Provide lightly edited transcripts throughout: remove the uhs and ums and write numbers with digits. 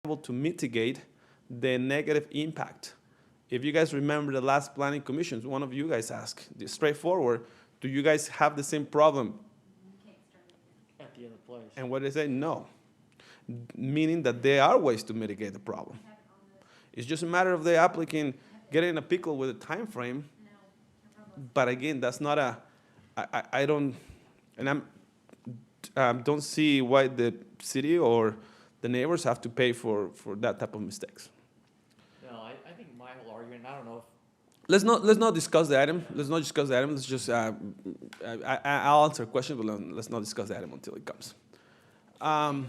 able to mitigate the negative impact. If you guys remember the last planning commissions, one of you guys asked, straightforward, do you guys have the same problem? At the other place. And what they say, no. Meaning that there are ways to mitigate the problem. It's just a matter of the applicant getting a pickle with a time frame. But again, that's not a, I don't, and don't see why the city or the neighbors have to pay for that type of mistakes. No, I think my whole argument, I don't know if. Let's not discuss the item. Let's not discuss the item. Let's just, I'll answer a question, but let's not discuss the item until it comes. On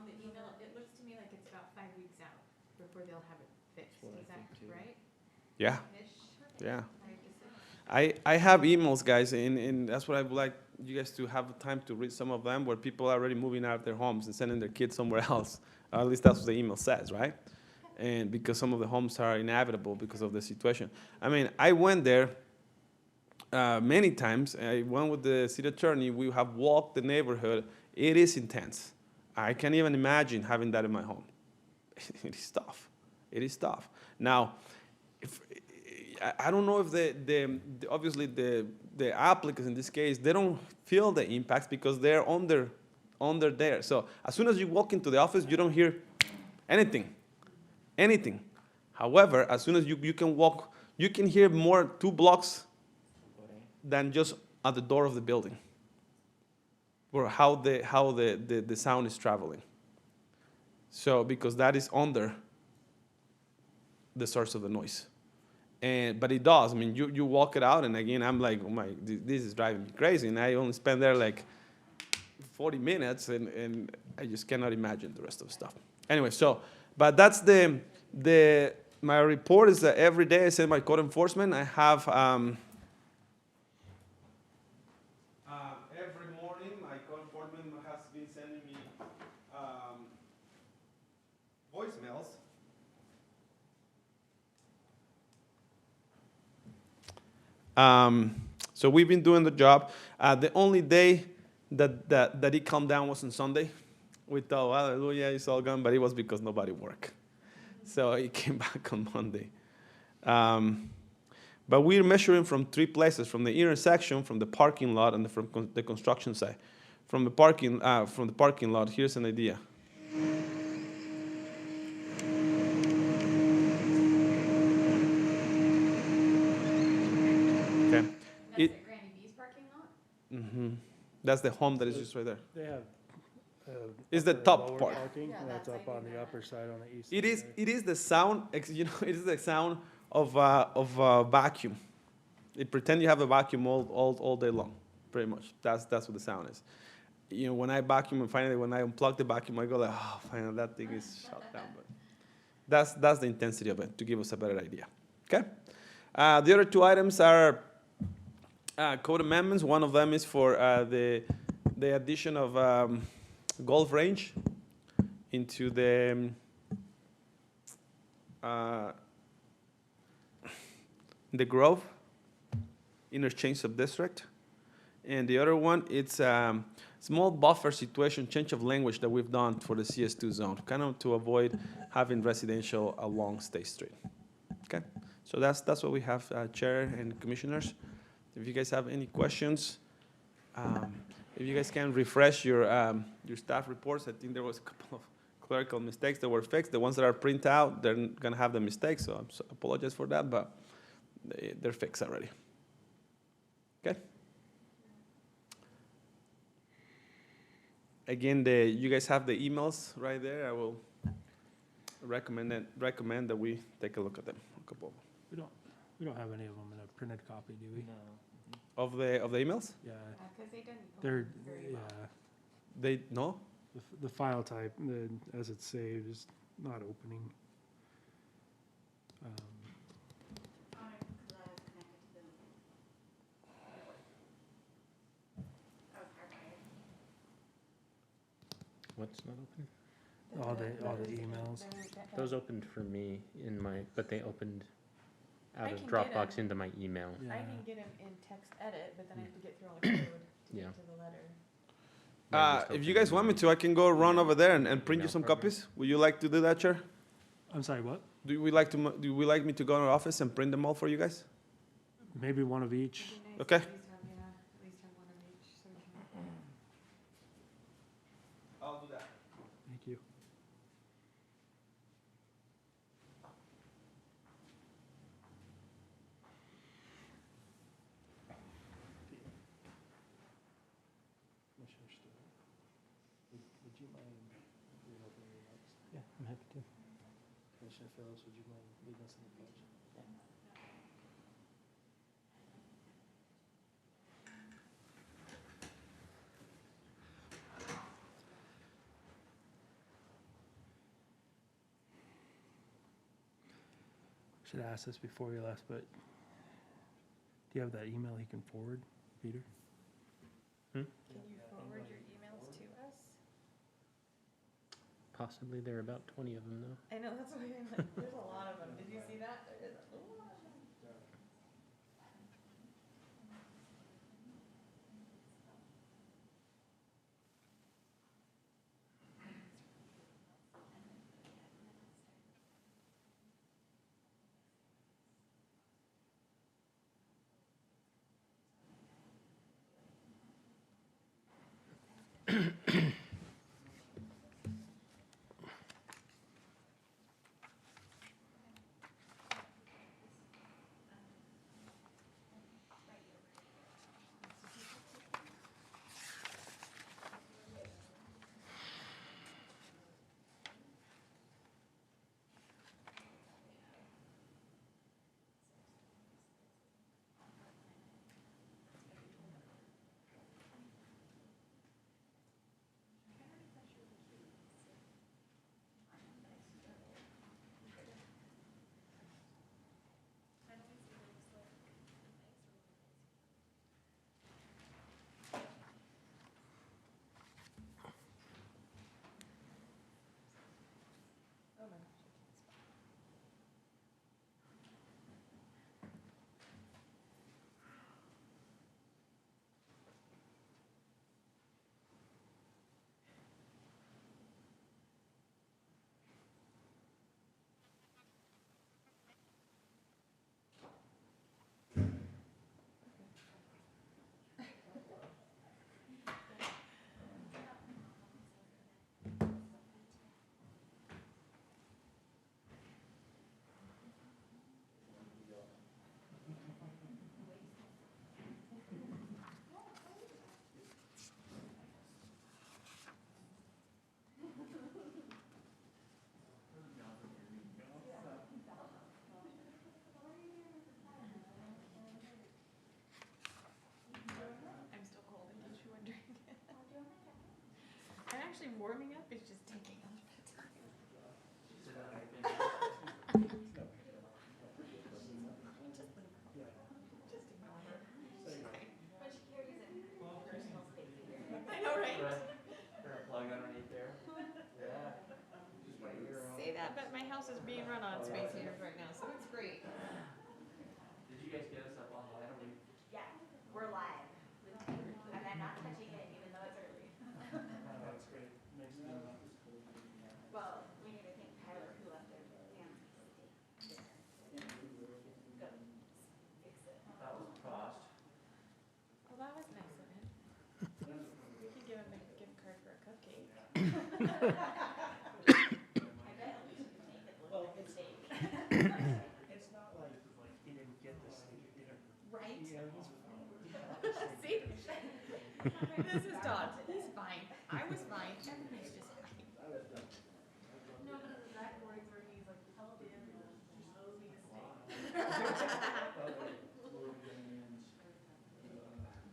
the email, it looks to me like it's about 5 weeks out before they'll have it fixed. Is that right? Yeah, Ish? yeah. 5 to 6? I have emails, guys, and that's what I would like you guys to have time to read some of them, where people are already moving out of their homes and sending their kids somewhere else. At least that's what the email says, right? And because some of the homes are inhabitable because of the situation. I mean, I went there many times. I went with the city attorney. We have walked the neighborhood. It is intense. I can't even imagine having that in my home. It is tough. It is tough. Now, I don't know if obviously the applicants in this case, they don't feel the impacts because they're under there. So as soon as you walk into the office, you don't hear anything. However, as soon as you can walk, you can hear more 2 blocks than just at the door of the building, or how the sound is traveling. So because that is under the source of the noise. But it does. I mean, you walk it out, and again, I'm like, oh my, this is driving me crazy. And I only spend there like 40 minutes, and I just cannot imagine the rest of the stuff. Anyway, but that's my report is that every day I send my code enforcement. I have, every morning, my code enforcement has been sending me voicemails. So we've been doing the job. The only day that it calmed down was on Sunday. We thought, hallelujah, it's all gone, but it was because nobody worked. So it came back on Monday. But we're measuring from 3 places: from the intersection, from the parking lot, and from the construction site. From the parking lot, here's an idea. Okay. That's at Granny B's parking lot? Mm-hmm. That's the home that is just right there. They have. It's the upper and top lower part. Parking, Yeah, and that's that's up like on the that. upper side on the east. It is the sound, it is the sound of vacuum. It pretend you have a vacuum all day long, pretty much. That's what the sound is. When I vacuum, and finally when I unplug the vacuum, I go like, oh, finally that thing is shut down. But that's the intensity of it, to give us a better idea. Okay. The other 2 items are code amendments. One of them is for the addition of golf range into the Grove interchange sub-district. And the other one, it's small buffer situation, change of language that we've done for the CS2 zone, kind of to avoid having residential along State Street. Okay, so that's what we have, Chair and Commissioners. If you guys have any questions, if you guys can refresh your staff reports. I think there was a couple of clerical mistakes that were fixed. The ones that are printed out, they're gonna have the mistakes, so I apologize for that, but they're fixed already. Okay. Again, you guys have the emails right there. I will recommend that we take a look at them. A couple of them. We don't have any of them in a printed copy, do we? No. Of the emails. Yeah, Because they didn't. they're, very yeah, well. They no. the file type, as it's saved, is not opening. What's not open? All the emails. Those opened for me but they opened I out of can get Dropbox 'em. into my email. I can get them in text edit, but then I have to get through all the code to Yeah. get to the letter. just If you hoping guys want me to, I can go run over there and print you Email some program. copies. Would you like to do that, Chair? I'm sorry, what? Do we like me to go to our office and print them all for you guys? Maybe one of each. It'd be nice Okay. to at least have one of each, so we can. I'll do that. Thank you. Commissioner Stewart, would you mind reopening your notes? Yeah, I'm happy to. Commissioner Phillips, would you mind leading us in the pledge? Should have asked this before we left, but do you have that email he can forward, Peter? Can you forward your emails to us? Possibly there are about 20 of them though. I know, that's why I'm like, there's a lot of them. Did you see that? There is a lot of them. Oh my gosh, I can't spell. I'm still cold, in case you're wondering. I'm actually warming up, it's just taking a little bit of time. Just ignore her. I know, right? There a plug underneath there? Yeah. Just right here. Say that, but my house is being run on space heaters right now, so it's great. Did you guys get us up online? Are we? Yeah, we're live. And I'm not touching it even though it's early. That's great. Nice to know. Well, we need to thank Tyler who left their hands. Go, fix it. That was a cost. Well, that was nice of him. We could give him a gift card for a cupcake. I bet at least we can make it look like a steak. It's not like he didn't get this dinner. Right? See? This is Todd. He's fine. I was fine. Everybody's just fine. No, but the Zach boards where he's like, help in, just owes me a steak.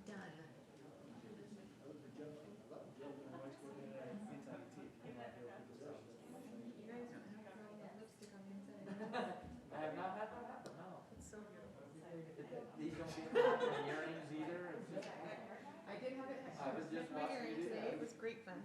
Done. You guys don't have to roll lipstick on the inside. I have not had that happen, no. It's so beautiful. These don't get caught in earrings either. It's just. I did have it. I was just My watching earring you do today. that. It was great fun.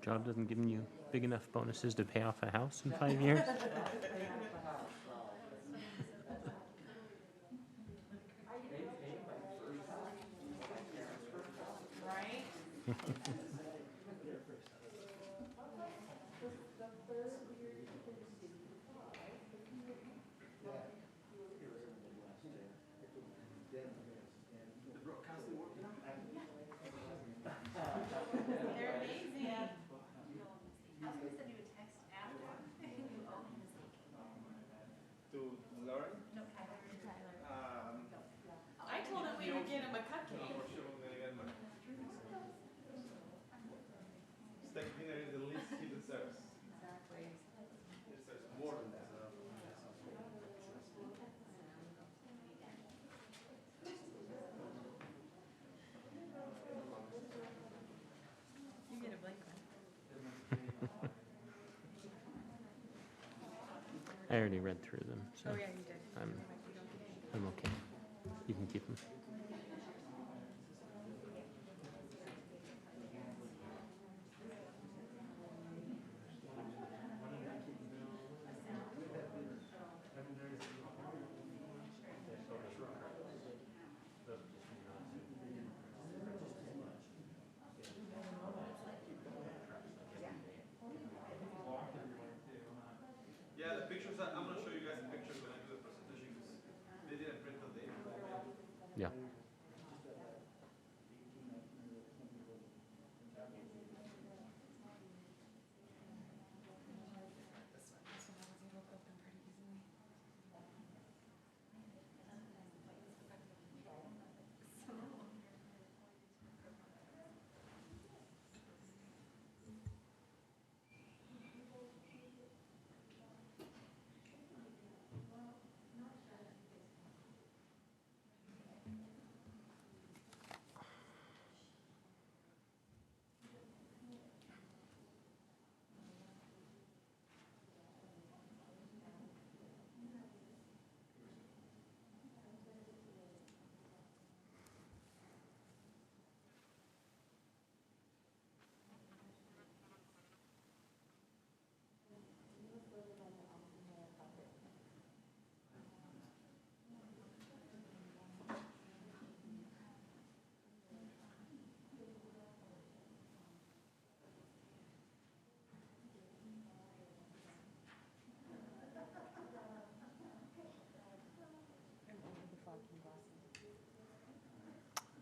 job doesn't give you big enough bonuses to pay off a house in 5 years. Right? They're amazing. I was gonna send you a text after. You owe him a steak. To Lauren? No, Tyler. I told him we would get him a cupcake. Sure, I'm gonna get my steak dinner is the least he deserves. Exactly. He deserves more than that. You get a blank one. I already read through them, so Oh, yeah, you did. I'm- You don't get any. I'm okay. You can keep them. Yeah, the pictures, I'm gonna show you guys the pictures when I do the presentation, because they didn't print the data. Yeah. This one I was able to open pretty easily.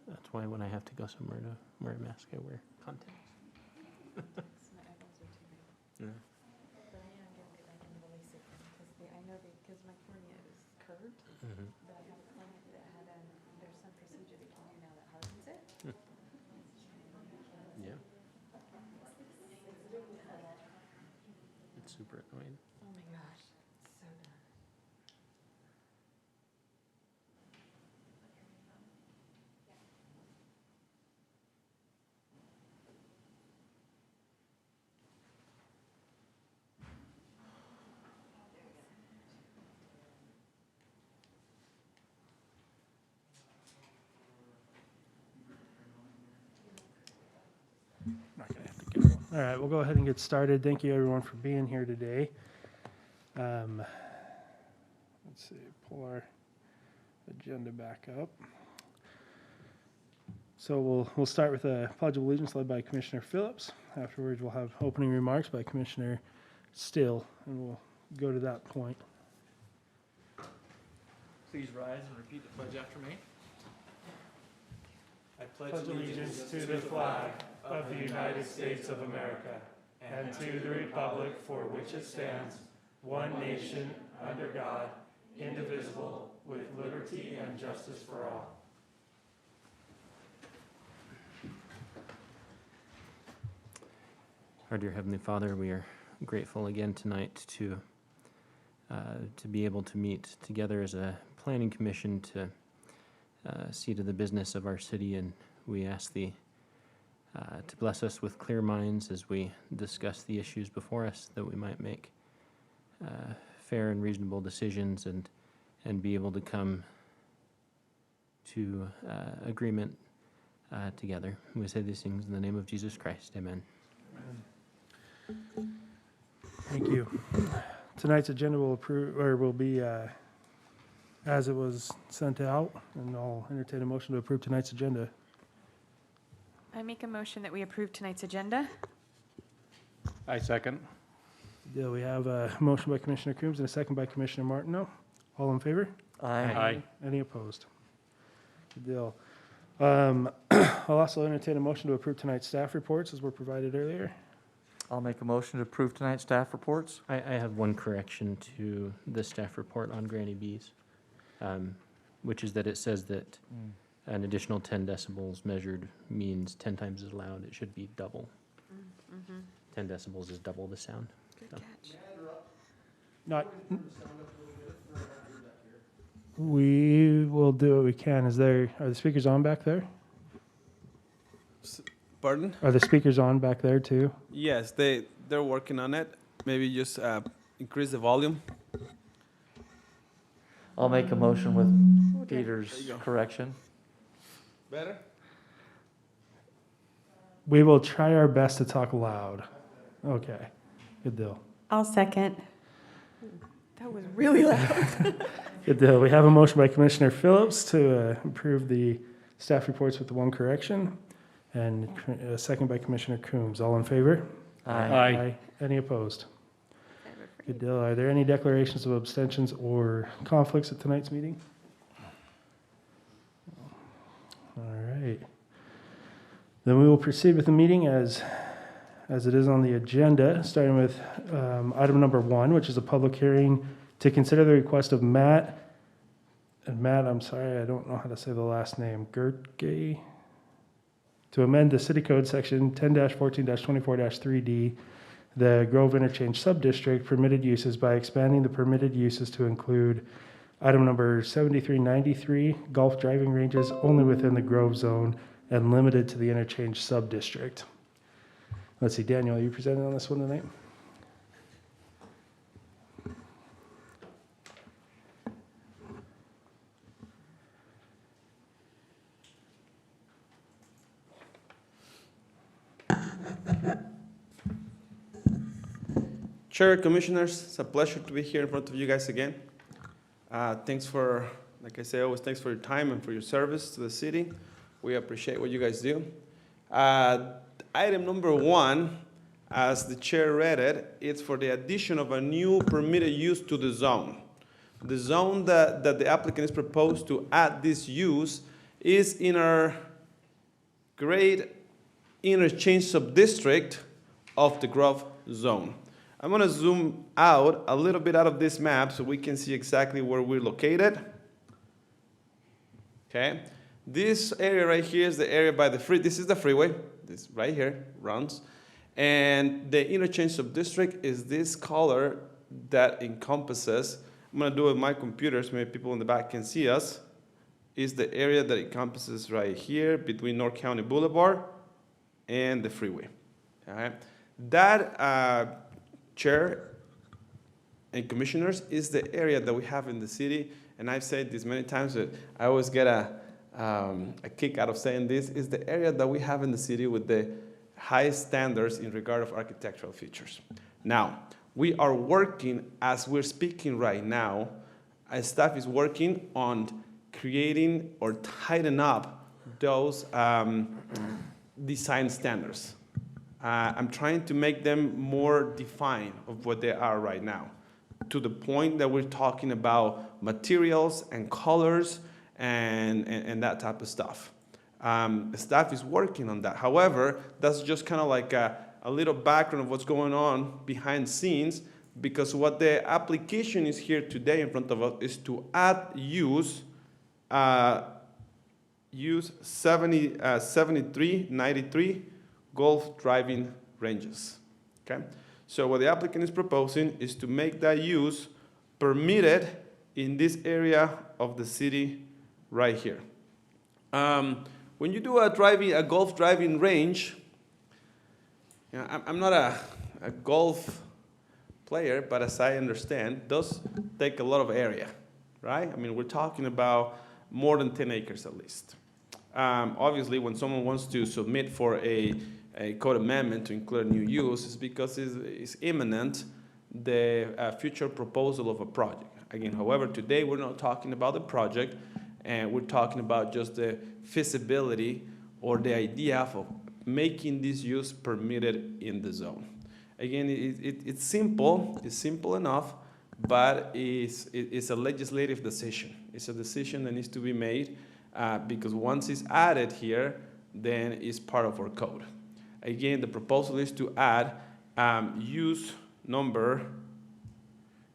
That's why when I have to go somewhere to wear a mask, I wear contacts. My eyeballs are too big. Yeah. But I am getting, I can really see them, because I know because my cornea is curved, Mhm. but I have a clinic that had there's some procedure they can do now that hardens it. Yeah. It's super annoying. Oh my gosh, it's so done. Not gonna have to get one. All right, we'll go ahead and get started. Thank you everyone for being here today. Let's see, pull our agenda back up. So we'll start with a pledge of allegiance led by Commissioner Phillips. Afterwards, we'll have opening remarks by Commissioner Still, and we'll go to that point. Please rise and repeat the pledge after me. I Pledge allegiance to the flag of the United States of America and to the republic for which it stands, one nation, under God, indivisible, with liberty and justice for all. Our dear Heavenly Father, we are grateful again tonight to be able to meet together as a planning commission to see to the business of our city, and we ask Thee to bless us with clear minds as we discuss the issues before us, that we might make fair and reasonable decisions and be able to come to agreement together. We say these things in the name of Jesus Christ. Amen. Thank you. Tonight's agenda will be as it was sent out, and I'll entertain a motion to approve tonight's agenda. I make a motion that we approve tonight's agenda. I second. Yeah, we have a motion by Commissioner Coombs and a second by Commissioner Martineau. All in favor? Aye. Any opposed? Good deal. I'll also entertain a motion to approve tonight's staff reports as were provided earlier. I'll make a motion to approve tonight's staff reports. I have one correction to the staff report on Granny Bees, which is that it says that an additional 10 decibels measured means 10 times as loud. It should be double. 10 decibels is double the sound. Good So. catch. Not. We will do what we can. Are the speakers on back there? Pardon? Are the speakers on back there too? Yes, they're working on it. Maybe just increase the volume. I'll make a motion with There Peter's you go. correction. Better? We will try our best to talk loud. Okay, good deal. I'll second. That was really loud. Good deal. We have a motion by Commissioner Phillips to approve the staff reports with the one correction, and a second by Commissioner Coombs. All in favor? Aye. Any opposed? Good deal. Are there any declarations of abstentions or conflicts at tonight's meeting? All right. Then we will proceed with the meeting as it is on the agenda, starting with item number 1, which is a public hearing to consider the request of Matt, I'm sorry, I don't know how to say the last name, Gertke, to amend the city code section 10-14-24-3D, the Grove Interchange Subdistrict permitted uses by expanding the permitted uses to include item number 7393, golf driving ranges only within the Grove Zone and limited to the Interchange Subdistrict. Let's see, Daniel, are you presenting on this one tonight? Chair, Commissioners, it's a pleasure to be here in front of you guys again. Thanks for, like I say always, thanks for your time and for your service to the city. We appreciate what you guys do. Item number 1, as the chair read it, it's for the addition of a new permitted use to the zone. The zone that the applicant is proposed to add this use is in our great interchange subdistrict of the Grove Zone. I'm going to zoom out a little bit out of this map so we can see exactly where we're located. Okay, this area right here is the area by the this is the freeway. This right here runs, and the interchange subdistrict is this color that encompasses. I'm going to do it with my computer so maybe people in the back can see us. Is the area that encompasses right here between North County Boulevard and the freeway. All right, that Chair and Commissioners is the area that we have in the city, and I've said this many times, but I always get a kick out of saying this, is the area that we have in the city with the highest standards in regard of architectural features. Now, we are working, as we're speaking right now, our staff is working on creating or tighten up those design standards. I'm trying to make them more defined of what they are right now, to the point that we're talking about materials and colors and that type of stuff. The staff is working on that. However, that's just kind of like a little background of what's going on behind scenes, because what the application is here today in front of us is to add use 7393 golf driving ranges. Okay, so what the applicant is proposing is to make that use permitted in this area of the city right here. When you do a golf driving range, you know, I'm not a golf player, but as I understand, those take a lot of area, right? I mean, we're talking about more than 10 acres at least. Obviously, when someone wants to submit for a a code amendment to include a new use is because it's imminent, the future proposal of a project. Again, however, today we're not talking about the project, and we're talking about just the feasibility or the idea of making this use permitted in the zone. Again, it's simple enough, but it's a legislative decision. It's a decision that needs to be made because once it's added here, then it's part of our code. Again, the proposal is to add use number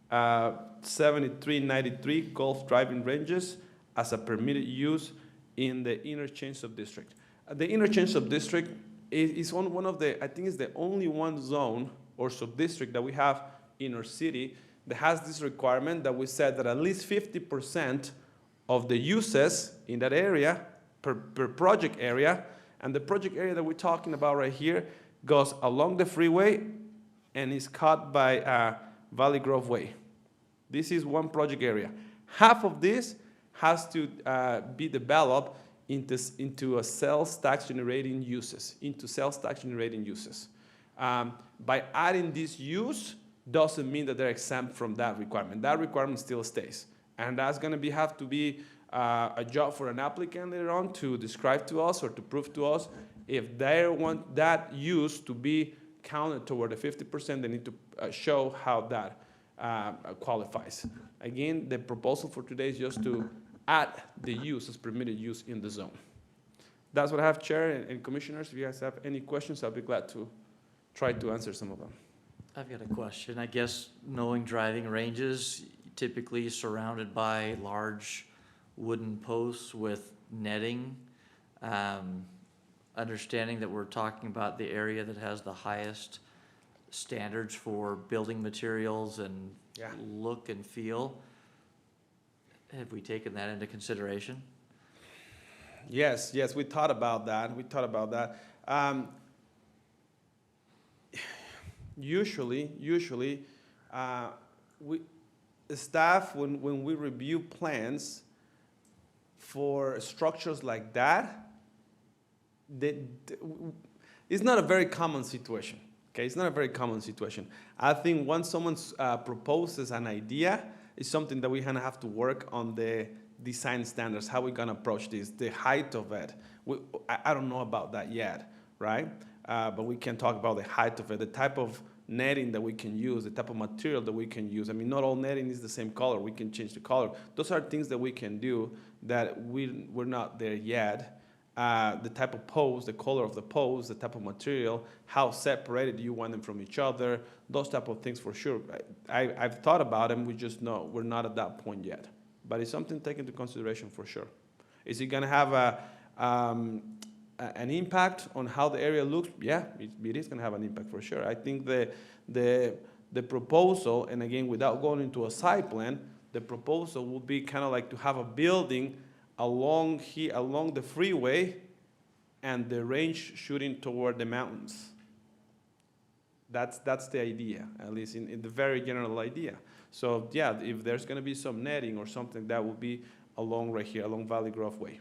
7393 golf driving ranges as a permitted use in the interchange subdistrict. The interchange subdistrict is one of the, I think it's the only one zone or subdistrict that we have in our city that has this requirement that we said that at least 50% of the uses in that area per project area, and the project area that we're talking about right here goes along the freeway and is cut by Valley Grove Way. This is one project area. Half of this has to be developed into a sales tax generating uses, By adding this use doesn't mean that they're exempt from that requirement. That requirement still stays. And that's gonna have to be a job for an applicant later on to describe to us or to prove to us if they want that use to be counted toward the 50%, they need to show how that qualifies. Again, the proposal for today is just to add the use as permitted use in the zone. That's what I have, Chair and Commissioners. If you guys have any questions, I'll be glad to try to answer some of them. I've got a question. I guess knowing driving ranges, typically surrounded by large wooden posts with netting. Understanding that we're talking about the area that has the highest standards for building materials and look and feel. Have we taken that into consideration? Yes, we thought about that. Usually, staff, when we review plans for structures like that, it's not a very common situation. Okay, it's not a very common situation. I think once someone proposes an idea, it's something that we're gonna have to work on the design standards, how we're gonna approach this, the height of it. I don't know about that yet, right? But we can talk about the height of it, the type of netting that we can use, the type of material that we can use. I mean, not all netting is the same color. We can change the color. Those are things that we can do that we're not there yet. The type of post, the color of the post, the type of material, how separated you want them from each other, those type of things for sure. I've thought about them, we just know we're not at that point yet. But it's something to take into consideration for sure. Is it gonna have an impact on how the area looks? Yeah, it is gonna have an impact for sure. I think the proposal, and again, without going into a site plan, the proposal would be kind of like to have a building along the freeway and the range shooting toward the mountains. That's the idea, at least in the very general idea. So yeah, if there's gonna be some netting or something, that would be along right here, along Valley Grove Way.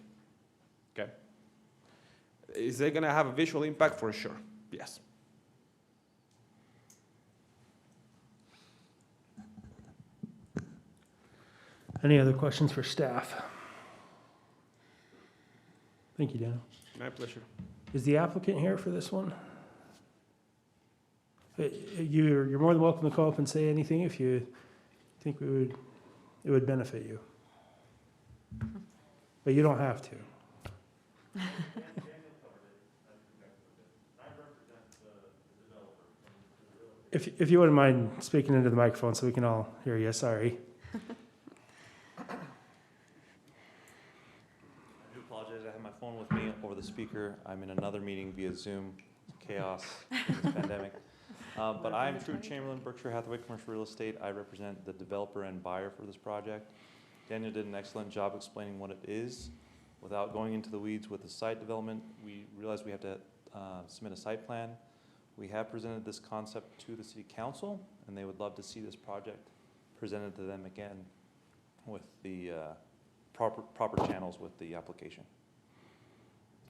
Okay. Is it gonna have a visual impact? For sure, yes. Any other questions for staff? Thank you, Daniel. My pleasure. Is the applicant here for this one? You're more than welcome to come up and say anything if you think it would benefit you. But you don't have to. If you wouldn't mind speaking into the microphone so we can all hear you, sorry. I do apologize. I have my phone with me over the speaker. I'm in another meeting via Zoom. It's chaos in this pandemic. But I'm Drew Chamberlain, Berkshire Hathaway Commercial Real Estate. I represent the developer and buyer for this project. Daniel did an excellent job explaining what it is. Without going into the weeds with the site development, we realized we have to submit a site plan. We have presented this concept to the City Council, and they would love to see this project presented to them again with the proper channels with the application.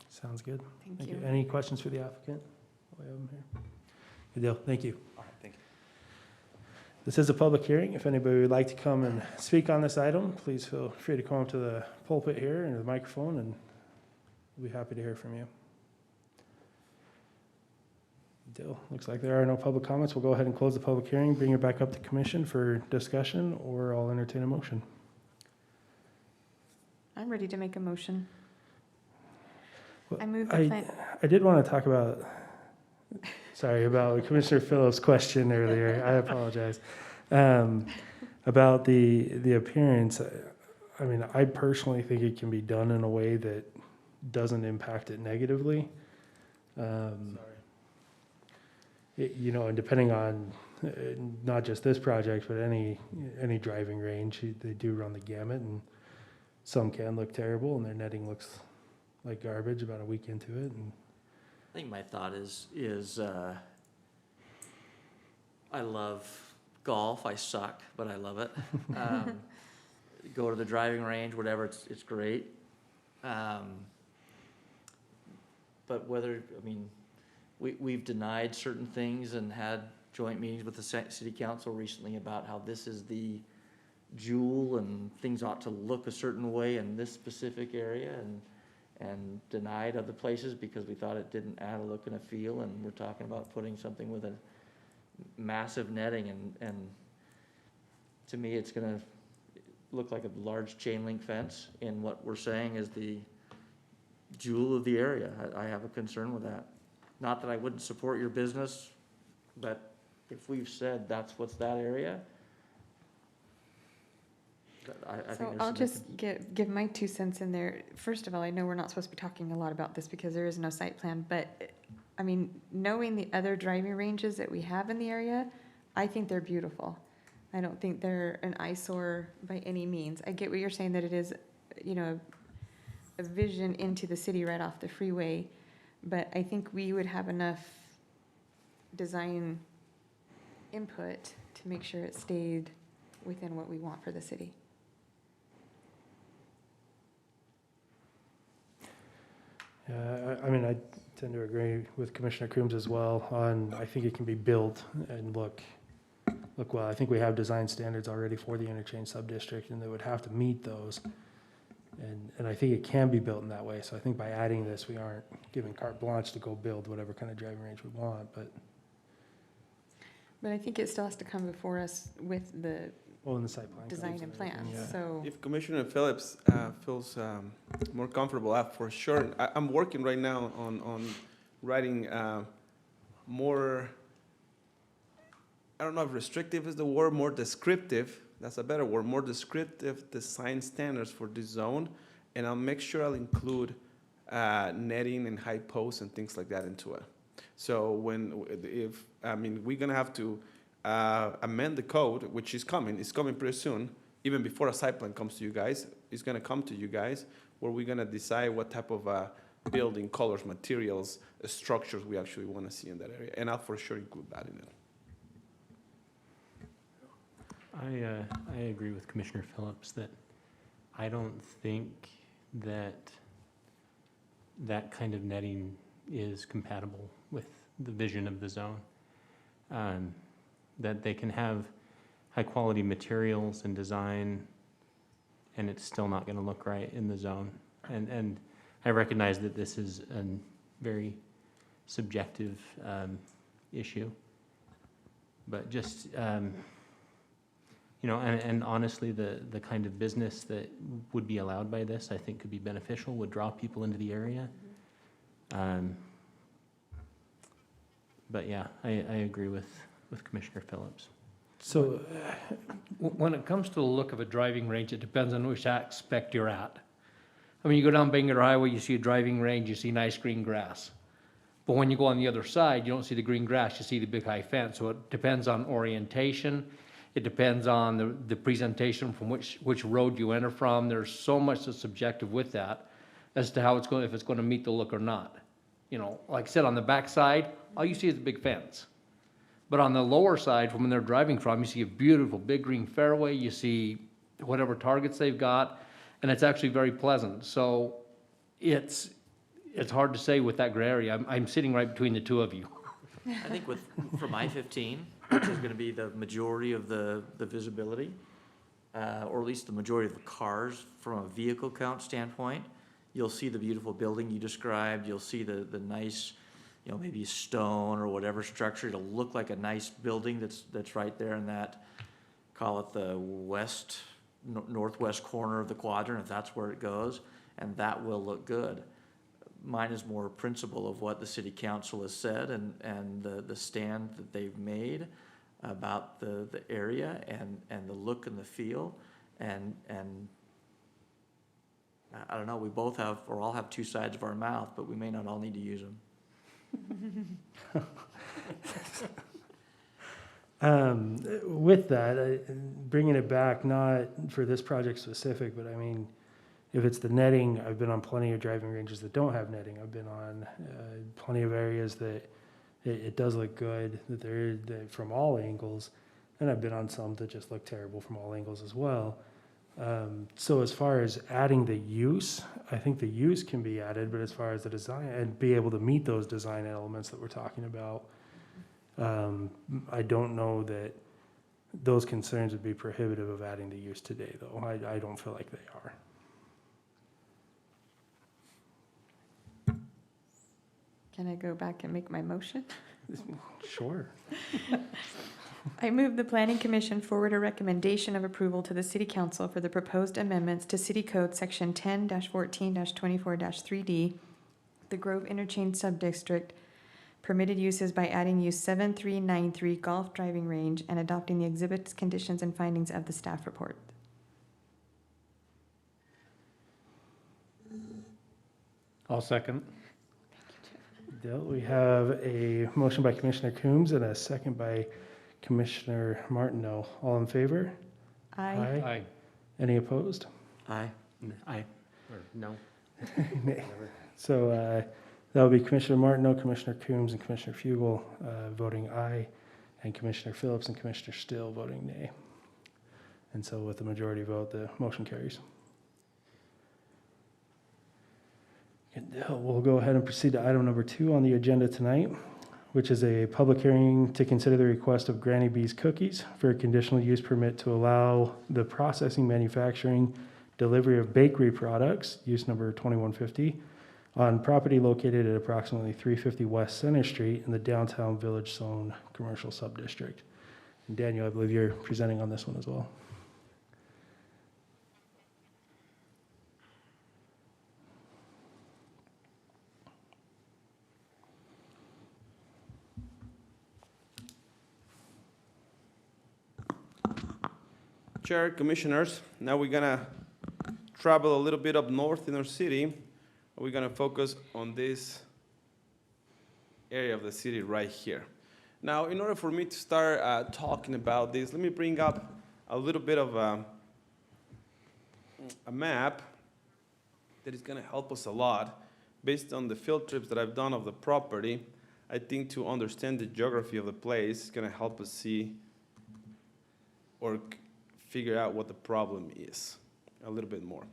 Sounds good. Thank you. Any questions for the applicant? we have them here. Good deal, thank you. All right, thank you. This is a public hearing. If anybody would like to come and speak on this item, please feel free to come up to the pulpit here and the microphone, and we'll be happy to hear from you. Deal. Looks like there are no public comments. We'll go ahead and close the public hearing, bring it back up to commission for discussion, or I'll entertain a motion. I'm ready to make a motion. Well, I move the plan. I did want to talk about, sorry, about Commissioner Phillips' question earlier. I apologize. About the appearance. I mean, I personally think it can be done in a way that doesn't impact it negatively. You know, and depending on not just this project, but any driving range, they do run the gamut, and some can look terrible, and their netting looks like garbage about a week into it. And I think my thought is I love golf. I suck, but I love it. Go to the driving range, whatever, it's great. But whether, I mean, we've denied certain things and had joint meetings with the city council recently about how this is the jewel and things ought to look a certain way in this specific area, and denied other places because we thought it didn't add a look and a feel, and we're talking about putting something with a massive netting, and to me it's gonna look like a large chain link fence in what we're saying is the jewel of the area. I have a concern with that. Not that I wouldn't support your business, but if we've said that's what's that area, I think So there's I'll some just give my 2 cents in there. First of all, I know we're not supposed to be talking a lot about this because there is no site plan, but I mean, knowing the other driving ranges that we have in the area, I think they're beautiful. I don't think they're an eyesore by any means. I get what you're saying, that it is, you know, a vision into the city right off the freeway, but I think we would have enough design input to make sure it stayed within what we want for the city. yeah, I mean, I tend to agree with Commissioner Coombs as well on, I think it can be built and look well. I think we have design standards already for the interchange sub-district, and they would have to meet those. And I think it can be built in that way. So I think by adding this, we aren't giving carte blanche to go build whatever kind of driving range we want, but But I think it still has to come before us with the in the site plan. design comes and everything, plans, yeah. so. If Commissioner Phillips feels more comfortable, for sure. I'm working right now on writing more, I don't know if restrictive is the word, more descriptive, that's a better word, more descriptive design standards for this zone. And I'll make sure I'll include netting and high posts and things like that into it. So we're gonna have to amend the code, which is coming. It's coming pretty soon, even before a site plan comes to you guys. It's gonna come to you guys, where we're gonna decide what type of building colors, materials, structures we actually want to see in that area, and I'll for sure include that in it. I agree with Commissioner Phillips that I don't think that that kind of netting is compatible with the vision of the zone. That they can have high-quality materials and design, and it's still not going to look right in the zone. And I recognize that this is a very subjective issue, but just you know, and honestly, the kind of business that would be allowed by this, I think, could be beneficial, would draw people into the area. But yeah, I agree with Commissioner Phillips. So, When it comes to the look of a driving range, it depends on which aspect you're at. I mean, you go down Bangor Highway, you see a driving range, you see nice green grass. But when you go on the other side, you don't see the green grass, you see the big high fence. So it depends on orientation. It depends on the presentation from which road you enter from. There's so much that's subjective with that as to how it's going, if it's going to meet the look or not. You know, like I said, on the back side, all you see is a big fence. But on the lower side, from when they're driving from, you see a beautiful big green fairway, you see whatever targets they've got, and it's actually very pleasant. So it's hard to say with that gray area. I'm sitting right between the two of you. I think from I-15, which is gonna be the majority of the visibility, or at least the majority of the cars from a vehicle count standpoint, you'll see the beautiful building you described, you'll see the nice, maybe stone or whatever structure, it'll look like a nice building that's right there in that, call it the northwest corner of the quadrant, if that's where it goes, and that will look good. Mine is more principle of what the city council has said and the stand that they've made about the area and the look and the feel, and I don't know, we both have, or all have two sides of our mouth, but we may not all need to use them. With that, bringing it back, not for this project specific, but I mean, if it's the netting, I've been on plenty of driving ranges that don't have netting. I've been on plenty of areas that it does look good, that from all angles, and I've been on some that just look terrible from all angles as well. So as far as adding the use, I think the use can be added, but as far as the design and be able to meet those design elements that we're talking about, I don't know that those concerns would be prohibitive of adding the use today, though. I don't feel like they are. Can I go back and make my motion? Sure. I move the Planning Commission forward a recommendation of approval to the City Council for the proposed amendments to City Code Section 10-14-24-3D, the Grove Interchange Subdistrict, permitted uses by adding use 7393 Golf Driving Range and adopting the exhibits, conditions, and findings of the staff report. I'll second. We have a motion by Commissioner Coombs and a second by Commissioner Martineau. All in favor? Aye. Aye. Any opposed? Aye. Aye, or no. Nay. So that would be Commissioner Martineau, Commissioner Coombs, and Commissioner Fugel voting aye, and Commissioner Phillips and Commissioner Still voting nay. And so with the majority vote, the motion carries. And, we'll go ahead and proceed to item number 2 on the agenda tonight, which is a public hearing to consider the request of Granny B's Cookies for a conditional use permit to allow the processing, manufacturing, delivery of bakery products, use number 2150, on property located at approximately 350 West Center Street in the downtown Village Zone Commercial Subdistrict. And Daniel, I believe you're presenting on this one as well. Chair, Commissioners, now we're gonna travel a little bit up north in our city. We're gonna focus on this area of the city right here. Now, in order for me to start talking about this, let me bring up a little bit of a map that is gonna help us a lot. Based on the field trips that I've done of the property, I think to understand the geography of the place is gonna help us see or figure out what the problem is a little bit more.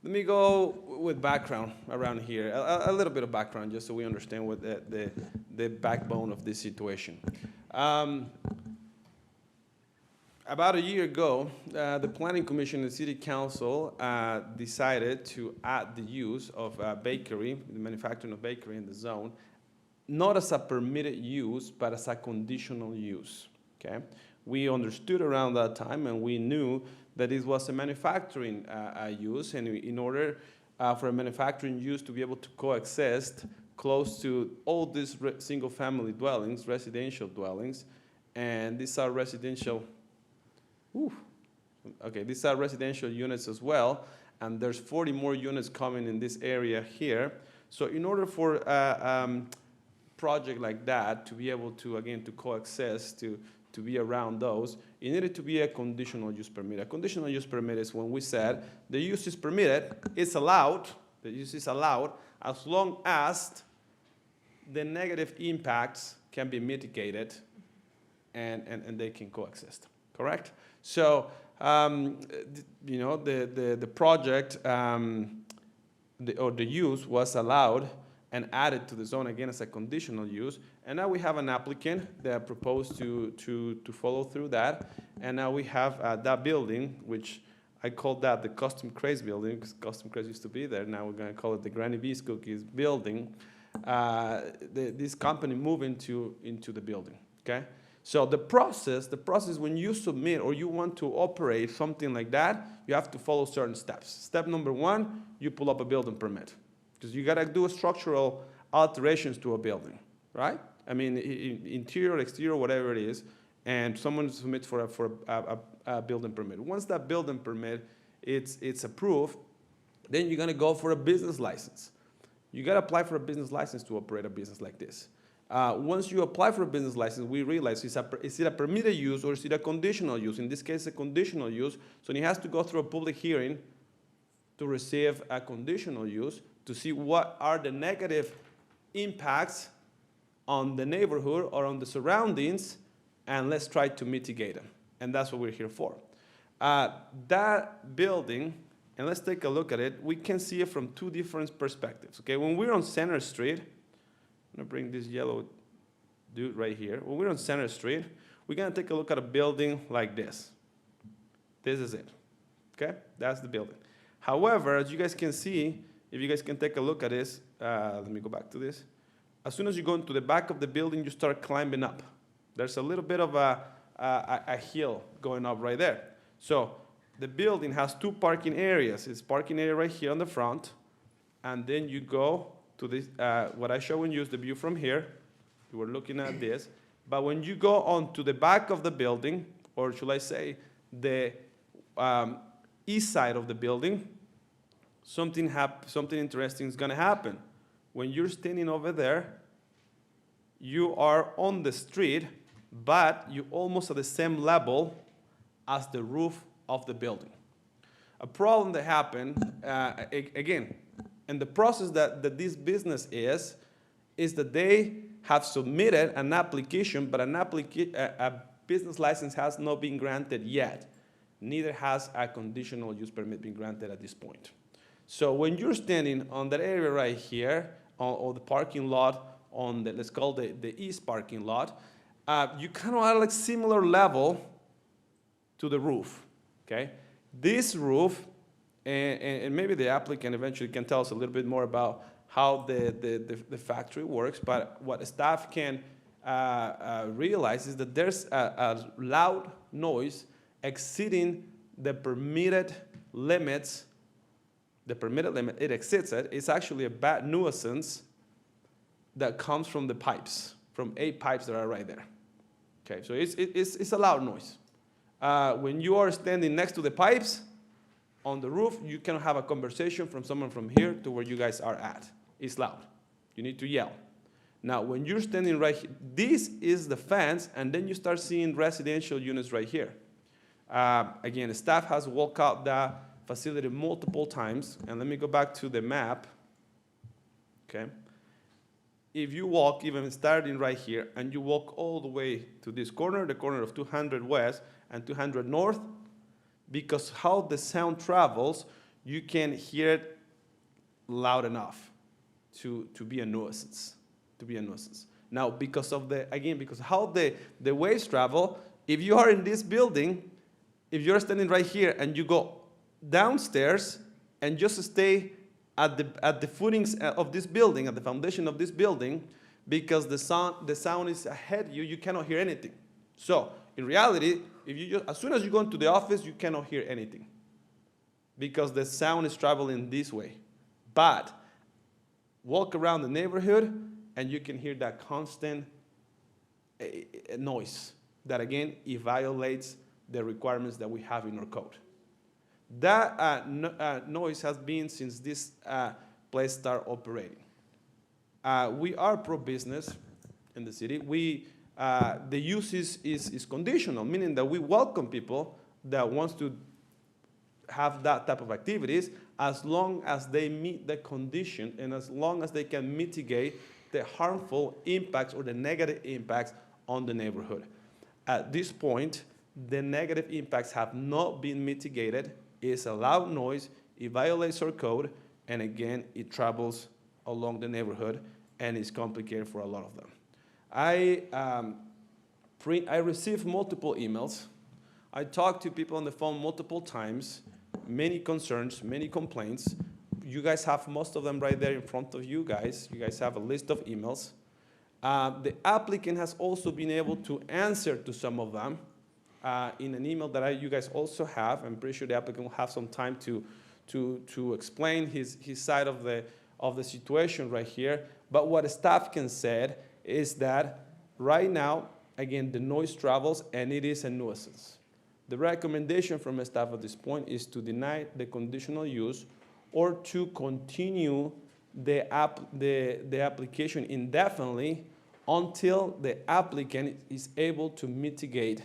Let me go with background around here, a little bit of background just so we understand what the backbone of this situation. About a year ago, the Planning Commission and the City Council decided to add the use of bakery, the manufacturing of bakery in the zone, not as a permitted use, but as a conditional use, okay? We understood around that time and we knew that this was a manufacturing use, and in order for a manufacturing use to be able to coexist close to all these single-family dwellings, residential dwellings, and these are residential, these are residential units as well, and there's 40 more units coming in this area here. So in order for a project like that to be able to, again, to coexist, to be around those, it needed to be a conditional use permit. A conditional use permit is when we said the use is permitted, it's allowed, the use is allowed as long as the negative impacts can be mitigated and they can coexist, correct? So, you know, the project or the use was allowed and add it to the zone again as a conditional use. And now we have an applicant that proposed to follow through that. And now we have that building, which I call that the Custom Craze building, because Custom Craze used to be there. Now we're going to call it the Granny B's Cookies building. This company moved into the building, okay? So the process when you submit or you want to operate something like that, you have to follow certain steps. Step number 1, you pull up a building permit, because you got to do structural alterations to a building, right? I mean, interior, exterior, whatever it is, and someone submits for a building permit. Once that building permit it's approved, then you're going to go for a business license. You got to apply for a business license to operate a business like this. Once you apply for a business license, we realize is it a permitted use or is it a conditional use? In this case, a conditional use. So it has to go through a public hearing to receive a conditional use to see what are the negative impacts on the neighborhood or on the surroundings, and let's try to mitigate them. And that's what we're here for. That building, and let's take a look at it, we can see it from 2 different perspectives. Okay, when we're on Center Street, I'm gonna bring this yellow dude right here. When we're on Center Street, we're gonna take a look at a building like this. This is it, okay? That's the building. However, as you guys can see, if you guys can take a look at this, let me go back to this. As soon as you go into the back of the building, you start climbing up. There's a little bit of a hill going up right there. So the building has 2 parking areas. It's parking area right here on the front, and then you go to this, what I showing you is the view from here. You were looking at this. But when you go on to the back of the building, or should I say the east side of the building, something interesting is going to happen. When you're standing over there, you are on the street, but you're almost at the same level as the roof of the building. A problem that happened, again, and the process that this business is that they have submitted an application, but a business license has not been granted yet. Neither has a conditional use permit been granted at this point. So when you're standing on that area right here, on the parking lot, on the, let's call the east parking lot, you kind of are like similar level to the roof, okay? This roof, and maybe the applicant eventually can tell us a little bit more about how the factory works, but what staff can realize is that there's a loud noise exceeding the permitted limits. The permitted limit, it exceeds it. It's actually a bad nuisance that comes from the pipes, from 8 pipes that are right there. Okay, so it's a loud noise. When you are standing next to the pipes on the roof, you cannot have a conversation from someone from here to where you guys are at. It's loud. You need to yell. Now, when you're standing right here, this is the fence, and then you start seeing residential units right here. Again, staff has walked out that facility multiple times, and let me go back to the map, okay? If you walk, even starting right here, and you walk all the way to this corner, the corner of 200 West and 200 North, because how the sound travels, you can hear it loud enough to be a nuisance, Now, because of because how the waves travel, if you are in this building, if you're standing right here and you go downstairs and just stay at the footings of this building, at the foundation of this building, because the sound is ahead of you, you cannot hear anything. So in reality, as soon as you go into the office, you cannot hear anything because the sound is traveling this way. But walk around the neighborhood and you can hear that constant noise that, again, it violates the requirements that we have in our code. That noise has been since this place started operating. We are pro-business in the city. The use is conditional, meaning that we welcome people that wants to have that type of activities as long as they meet the condition and as long as they can mitigate the harmful impacts or the negative impacts on the neighborhood. At this point, the negative impacts have not been mitigated. It's a loud noise, it violates our code, and again, it travels along the neighborhood, and it's complicated for a lot of them. I received multiple emails. I talked to people on the phone multiple times, many concerns, many complaints. You guys have most of them right there in front of you guys. You guys have a list of emails. The applicant has also been able to answer to some of them in an email that you guys also have. I'm pretty sure the applicant will have some time to explain his side of the situation right here. But what staff can said is that right now, again, the noise travels and it is a nuisance. The recommendation from staff at this point is to deny the conditional use or to continue the application indefinitely until the applicant is able to mitigate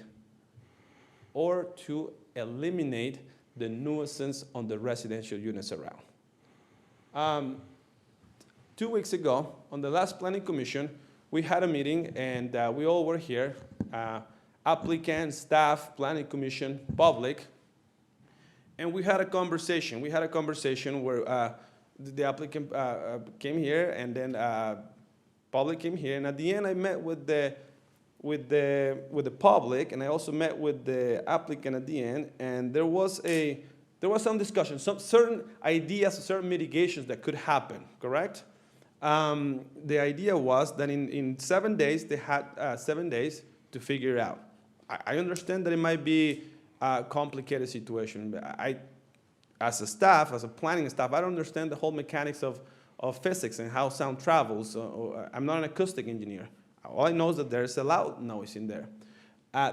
or to eliminate the nuisance on the residential units around. 2 weeks ago, on the last planning commission, we had a meeting and we all were here, applicant, staff, planning commission, public, and we had a conversation. We had a conversation where the applicant came here and then public came here, and at the end I met with the public, and I also met with the applicant at the end, and there was some discussion, some certain ideas, certain mitigations that could happen, correct? The idea was that in 7 days, they had 7 days to figure it out. I understand that it might be a complicated situation, but as a staff, as a planning staff, I don't understand the whole mechanics of physics and how sound travels. I'm not an acoustic engineer. All I know is that there's a loud noise in there.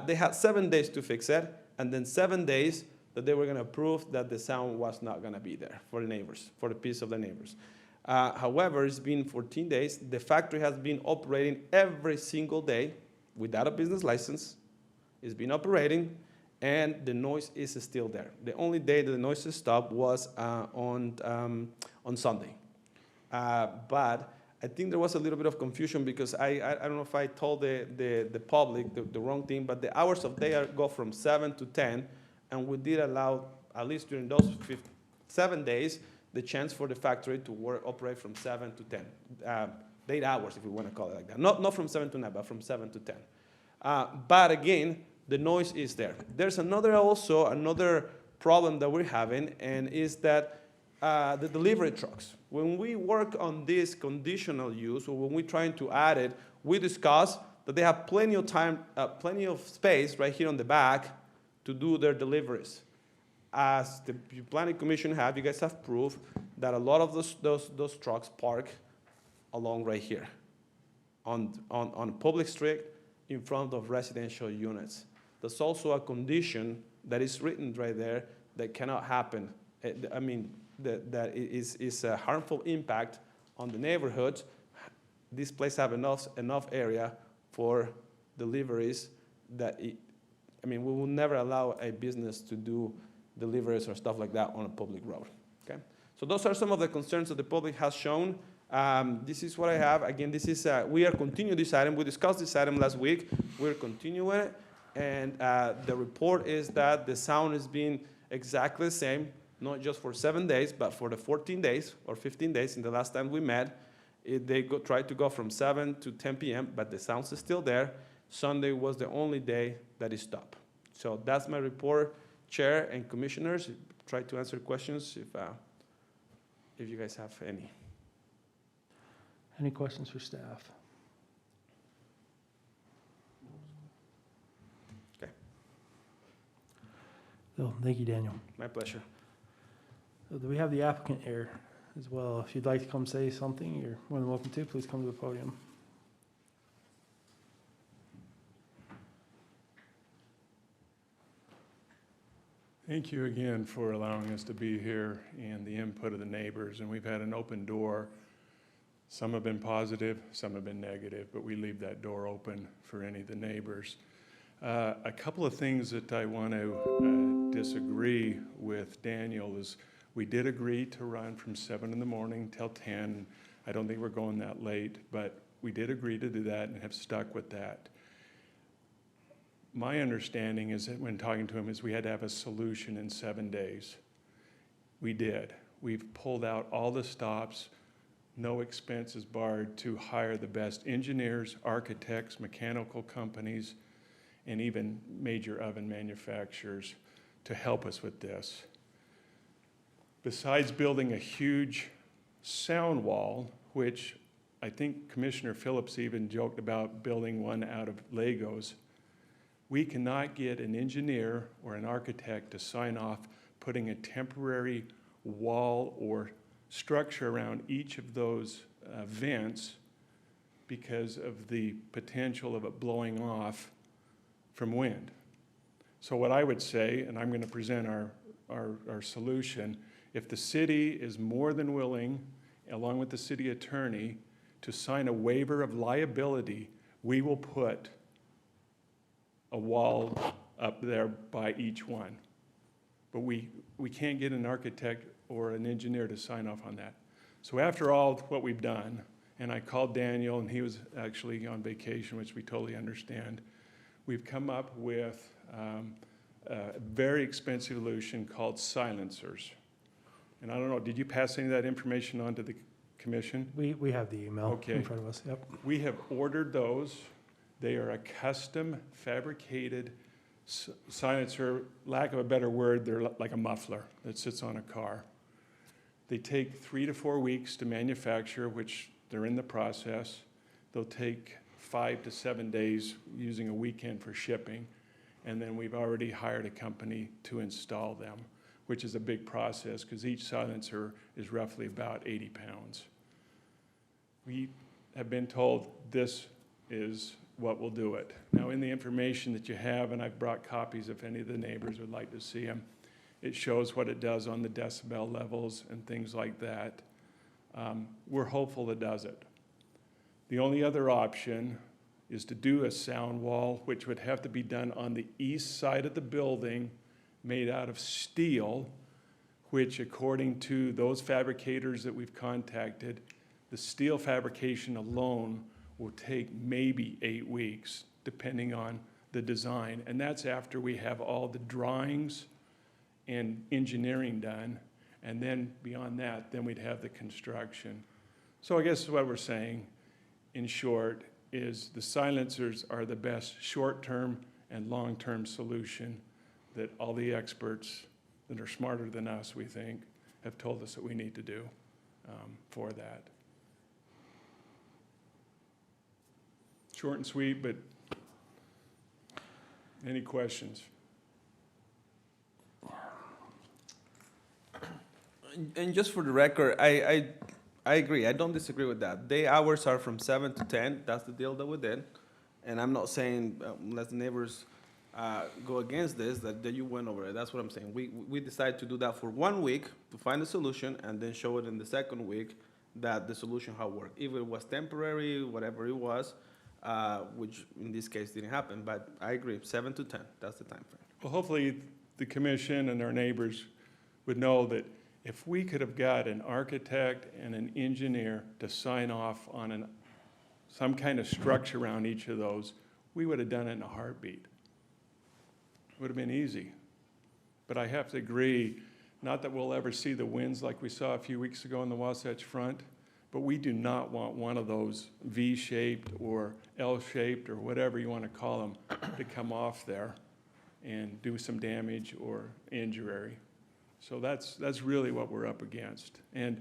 They had 7 days to fix it, and then 7 days that they were going to prove that the sound was not going to be there for the neighbors, for the peace of the neighbors. However, it's been 14 days. The factory has been operating every single day without a business license. It's been operating, and the noise is still there. The only day that the noise stopped was on Sunday. But I think there was a little bit of confusion because I don't know if I told the public the wrong thing, but the hours of day go from 7 to 10, and we did allow, at least during those 7 days, the chance for the factory to operate from 7 to 10. 8 hours, if we want to call it like that. Not from 7 to 9, but from 7 to 10. But again, the noise is there. There's another problem that we're having, and is that the delivery trucks. When we work on this conditional use, or when we're trying to add it, we discuss that they have plenty of time, plenty of space right here on the back to do their deliveries. As the planning commission you guys have proof that a lot of those trucks park along right here on public street in front of residential units. There's also a condition that is written right there that cannot happen. I mean, that is a harmful impact on the neighborhood. This place have enough area for deliveries that we will never allow a business to do deliveries or stuff like that on a public road. Okay, so those are some of the concerns that the public has shown. This is what I have. Again, this is we are continuing this item. We discussed this item last week. We're continuing it, and the report is that the sound has been exactly the same, not just for 7 days, but for the 14 days or 15 days in the last time we met. They tried to go from 7 to 10 p.m., but the sound is still there. Sunday was the only day that it stopped. So that's my report, Chair and Commissioners. Try to answer questions if you guys have any. Any questions for staff? Okay. So, thank you, Daniel. My pleasure. So do we have the applicant here as well? If you'd like to come say something, you're more than welcome to. Please come to the podium. Thank you again for allowing us to be here and the input of the neighbors. And we've had an open door. Some have been positive, some have been negative, but we leave that door open for any of the neighbors. A couple of things that I want to disagree with Daniel is we did agree to run from 7 in the morning till 10. I don't think we're going that late, but we did agree to do that and have stuck with that. My understanding is that when talking to him is we had to have a solution in 7 days. We did. We've pulled out all the stops. no expense is barred to hire the best engineers, architects, mechanical companies, and even major oven manufacturers to help us with this. Besides building a huge sound wall, which I think Commissioner Phillips even joked about building one out of Legos, we cannot get an engineer or an architect to sign off putting a temporary wall or structure around each of those vents because of the potential of it blowing off from wind. So what I would say, and I'm going to present our solution, if the city is more than willing, along with the city attorney, to sign a waiver of liability, we will put a wall up there by each one. But we can't get an architect or an engineer to sign off on that. So after all what we've done, and I called Daniel, and he was actually on vacation, which we totally understand, we've come up with a very expensive solution called silencers. And I don't know, did you pass any of that information on to the commission? We have the email Okay. in front of us, yep. We have ordered those. They are a custom fabricated silencer, lack of a better word, they're like a muffler that sits on a car. They take 3 to 4 weeks to manufacture, which they're in the process. They'll take 5 to 7 days, using a weekend for shipping. And then we've already hired a company to install them, which is a big process because each silencer is roughly about 80 pounds. We have been told this is what will do it. Now, in the information that you have, and I've brought copies if any of the neighbors would like to see them, it shows what it does on the decibel levels and things like that. We're hopeful it does it. The only other option is to do a sound wall, which would have to be done on the east side of the building, made out of steel, which according to those fabricators that we've contacted, the steel fabrication alone will take maybe 8 weeks, depending on the design. And that's after we have all the drawings and engineering done. And then beyond that, then we'd have the construction. So I guess what we're saying, in short, is the silencers are the best short-term and long-term solution that all the experts that are smarter than us, we think, have told us that we need to do for that. Short and sweet, but any questions? And just for the record, I agree. I don't disagree with that. Day hours are from 7 to 10. That's the deal that we did. And I'm not saying, unless the neighbors go against this, that you went over it. That's what I'm saying. We decided to do that for 1 week to find a solution and then show it in the second week that the solution how worked. If it was temporary, whatever it was, which in this case didn't happen, but I agree, 7 to 10, that's the time frame. Well, hopefully the commission and our neighbors would know that if we could have got an architect and an engineer to sign off on some kind of structure around each of those, we would have done it in a heartbeat. It would have been easy. But I have to agree, not that we'll ever see the winds like we saw a few weeks ago on the Wasatch Front, but we do not want one of those V-shaped or L-shaped or whatever you want to call them to come off there and do some damage or injury. So that's really what we're up against. And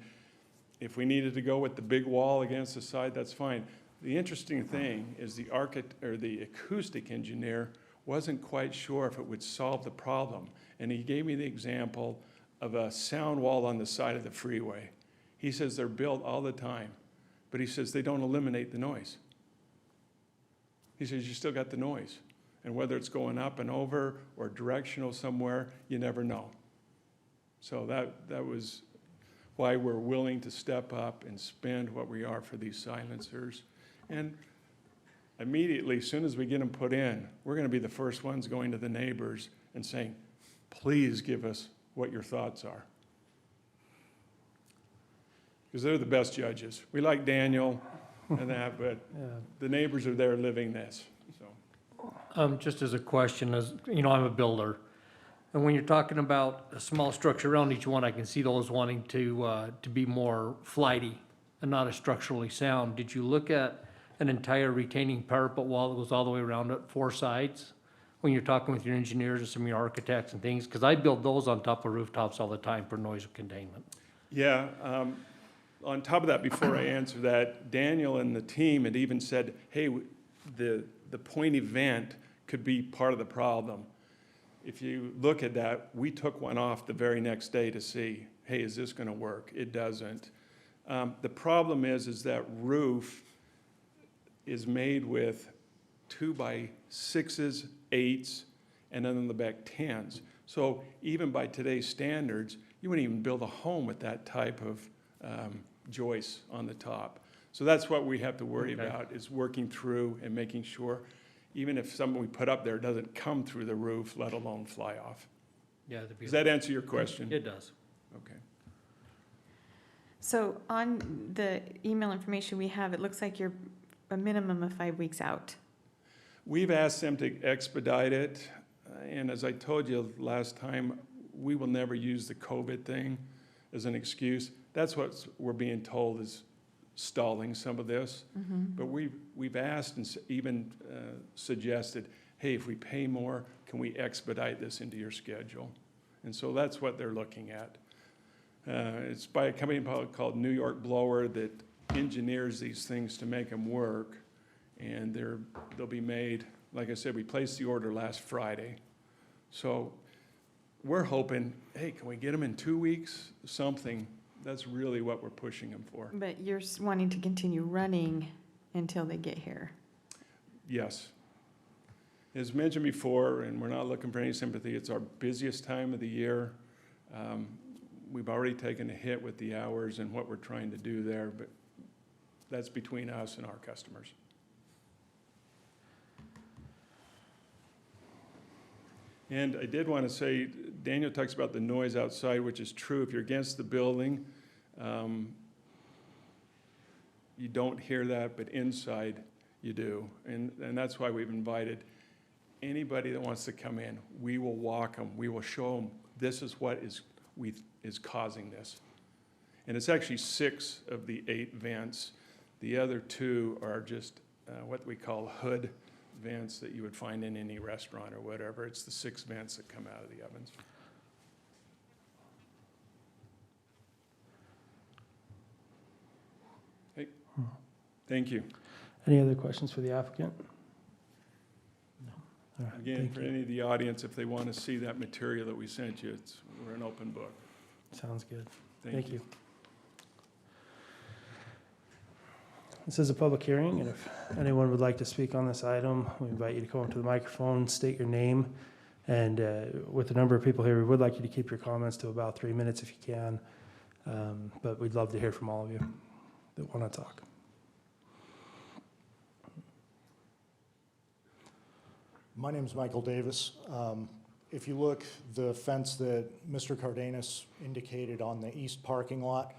if we needed to go with the big wall against the side, that's fine. The interesting thing is the acoustic engineer wasn't quite sure if it would solve the problem. And he gave me the example of a sound wall on the side of the freeway. He says they're built all the time, but he says they don't eliminate the noise. He says you still got the noise. And whether it's going up and over or directional somewhere, you never know. So that was why we're willing to step up and spend what we are for these silencers. And immediately, as soon as we get them put in, we're going to be the first ones going to the neighbors and saying, please give us what your thoughts are. Because they're the best judges. We like Daniel and that, but the neighbors are there living this. So. Just as a question, as you know, I'm a builder, and when you're talking about a small structure around each one, I can see those wanting to be more flighty and not as structurally sound. Did you look at an entire retaining parapet wall that goes all the way around it, 4 sides? When you're talking with your engineers and some of your architects and things, because I build those on top of rooftops all the time for noise containment. Yeah, on top of that, before I answer that, Daniel and the team had even said, hey, the point event could be part of the problem. If you look at that, we took one off the very next day to see, hey, is this gonna work? It doesn't. The problem is that roof is made with 2x6s, 8s, and then on the back 10s. So even by today's standards, you wouldn't even build a home with that type of joist on the top. So that's what we have to worry Okay. about, is working through and making sure, even if something we put up there doesn't come through the roof, let alone fly off. Yeah, Does that answer your question? it does. Okay. So on the email information we have, it looks like you're a minimum of 5 weeks out. We've asked them to expedite it, and as I told you last time, we will never use the COVID thing as an excuse. That's what we're being told is stalling some of this. But we've asked and even suggested, hey, if we pay more, can we expedite this into your schedule? And so that's what they're looking at. It's by a company called New York Blower that engineers these things to make them work. And they'll be made, like I said, we placed the order last Friday. So we're hoping, hey, can we get them in 2 weeks? Something. That's really what we're pushing them for. But you're wanting to continue running until they get here. Yes. As mentioned before, and we're not looking for any sympathy, it's our busiest time of the year. We've already taken a hit with the hours and what we're trying to do there, but that's between us and our customers. And I did want to say, Daniel talks about the noise outside, which is true. If you're against the building, you don't hear that, but inside you do. And that's why we've invited anybody that wants to come in. We will walk them. We will show them this is what is causing this. And it's actually 6 of the 8 vents. The other 2 are just what we call hood vents that you would find in any restaurant or whatever. It's the 6 vents that come out of the ovens. Hey, thank you. Any other questions for the applicant? No. All right, Again, thank for you. any of the audience, if they want to see that material that we sent you, we're an open book. Sounds good. Thank you. This is a public hearing, and if anyone would like to speak on this item, we invite you to come up to the microphone, state your name, and with the number of people here, we would like you to keep your comments to about 3 minutes if you can, but we'd love to hear from all of you that want to talk. My name's Michael Davis. If you look, the fence that Mr. Cardenas indicated on the east parking lot,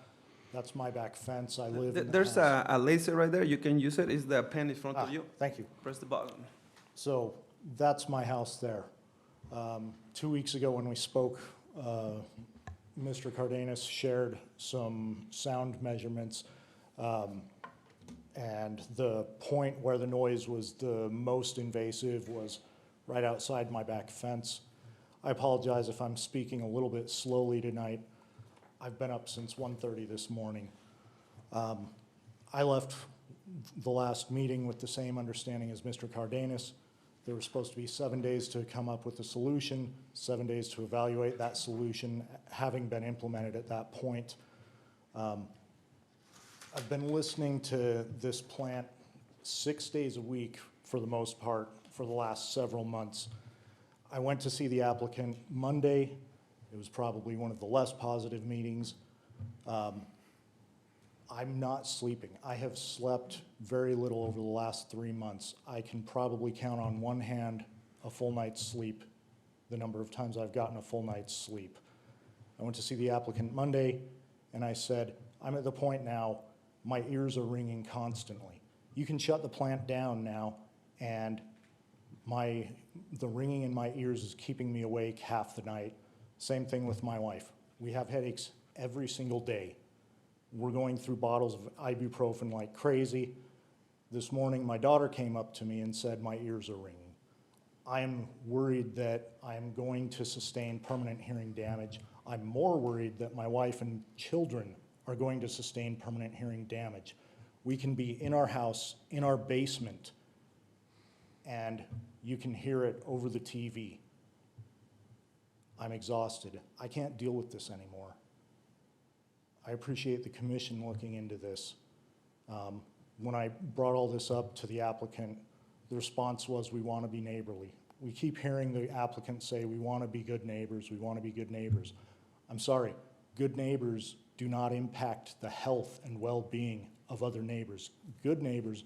that's my back fence. I live in the There's house. a laser right there. You can use it. It's the pen in front Ah, of you. thank you. Press the button. So that's my house there. 2 weeks ago when we spoke, Mr. Cardenas shared some sound measurements, and the point where the noise was the most invasive was right outside my back fence. I apologize if I'm speaking a little bit slowly tonight. I've been up since 1:30 this morning. I left the last meeting with the same understanding as Mr. Cardenas. There was supposed to be 7 days to come up with a solution, 7 days to evaluate that solution, having been implemented at that point. I've been listening to this plant 6 days a week for the most part for the last several months. I went to see the applicant Monday. It was probably one of the less positive meetings. I'm not sleeping. I have slept very little over the last 3 months. I can probably count on one hand a full night's sleep, the number of times I've gotten a full night's sleep. I went to see the applicant Monday, and I said, I'm at the point now, my ears are ringing constantly. You can shut the plant down now, and the ringing in my ears is keeping me awake half the night. Same thing with my wife. We have headaches every single day. We're going through bottles of ibuprofen like crazy. This morning, my daughter came up to me and said, my ears are ringing. I'm worried that I'm going to sustain permanent hearing damage. I'm more worried that my wife and children are going to sustain permanent hearing damage. We can be in our house, in our basement, and you can hear it over the TV. I'm exhausted. I can't deal with this anymore. I appreciate the commission looking into this. When I brought all this up to the applicant, the response was, we want to be neighborly. We keep hearing the applicant say, we want to be good neighbors, we want to be good neighbors. I'm sorry, good neighbors do not impact the health and well-being of other neighbors. Good neighbors,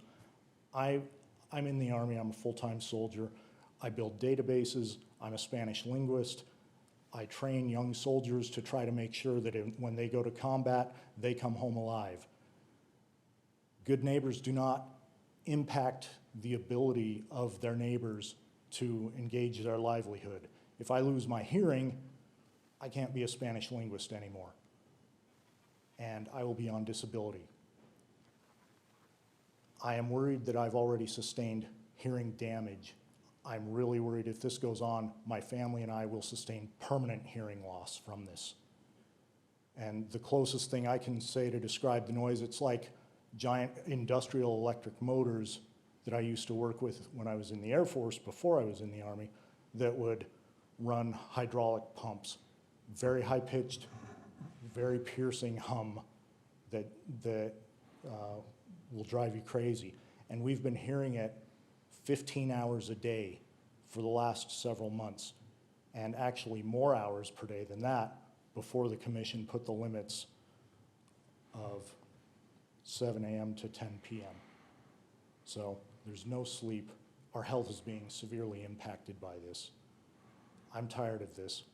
I'm in the Army, I'm a full-time soldier. I build databases, I'm a Spanish linguist. I train young soldiers to try to make sure that when they go to combat, they come home alive. Good neighbors do not impact the ability of their neighbors to engage their livelihood. If I lose my hearing, I can't be a Spanish linguist anymore, and I will be on disability. I am worried that I've already sustained hearing damage. I'm really worried if this goes on, my family and I will sustain permanent hearing loss from this. And the closest thing I can say to describe the noise, it's like giant industrial electric motors that I used to work with when I was in the Air Force before I was in the Army that would run hydraulic pumps. Very high-pitched, very piercing hum that will drive you crazy. And we've been hearing it 15 hours a day for the last several months, and actually more hours per day than that before the commission put the limits of 7 a.m. to 10 p.m. So there's no sleep. Our health is being severely impacted by this. I'm tired of this.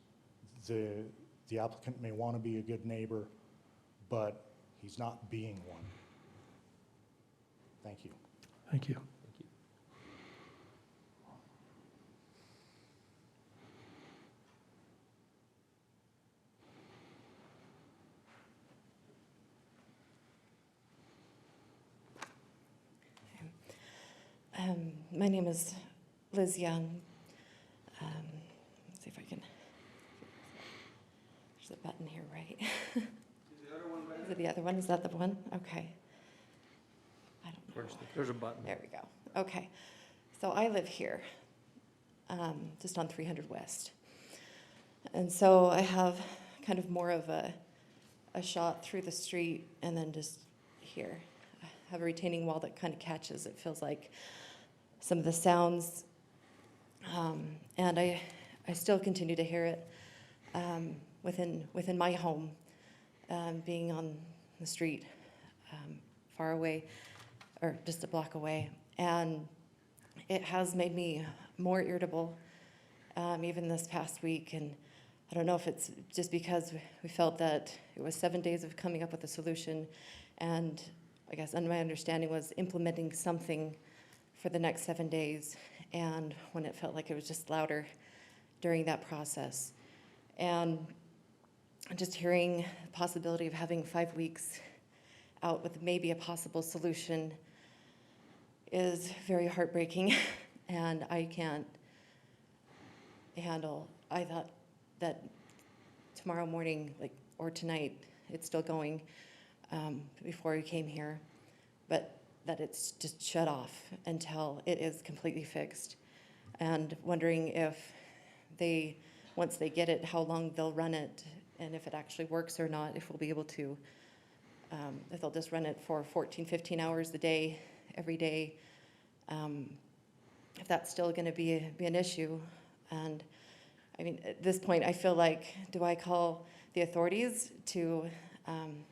The applicant may want to be a good neighbor, but he's not being one. Thank you. Thank you. My name is Liz Young. Let's see if I can. There's a button here, right? Is it the other one? Is that the one? Okay. I don't know. There's a button. There we go. Okay. So I live here, just on 300 West. And so I have kind of more of a shot through the street and then just here. I have a retaining wall that kind of catches, it feels like, some of the sounds. And I still continue to hear it within my home, being on the street far away, or just a block away. And it has made me more irritable, even this past week. And I don't know if it's just because we felt that it was 7 days of coming up with a solution, and I guess my understanding was implementing something for the next 7 days, and when it felt like it was just louder during that process. And just hearing the possibility of having 5 weeks out with maybe a possible solution is very heartbreaking, and I can't handle. I thought that tomorrow morning, or tonight, it's still going before we came here, but that it's just shut off until it is completely fixed. And wondering if once they get it, how long they'll run it, and if it actually works or not, if we'll be able to, if they'll just run it for 14, 15 hours a day, every day, if that's still gonna be an issue. And I mean, at this point, I feel like, do I call the authorities to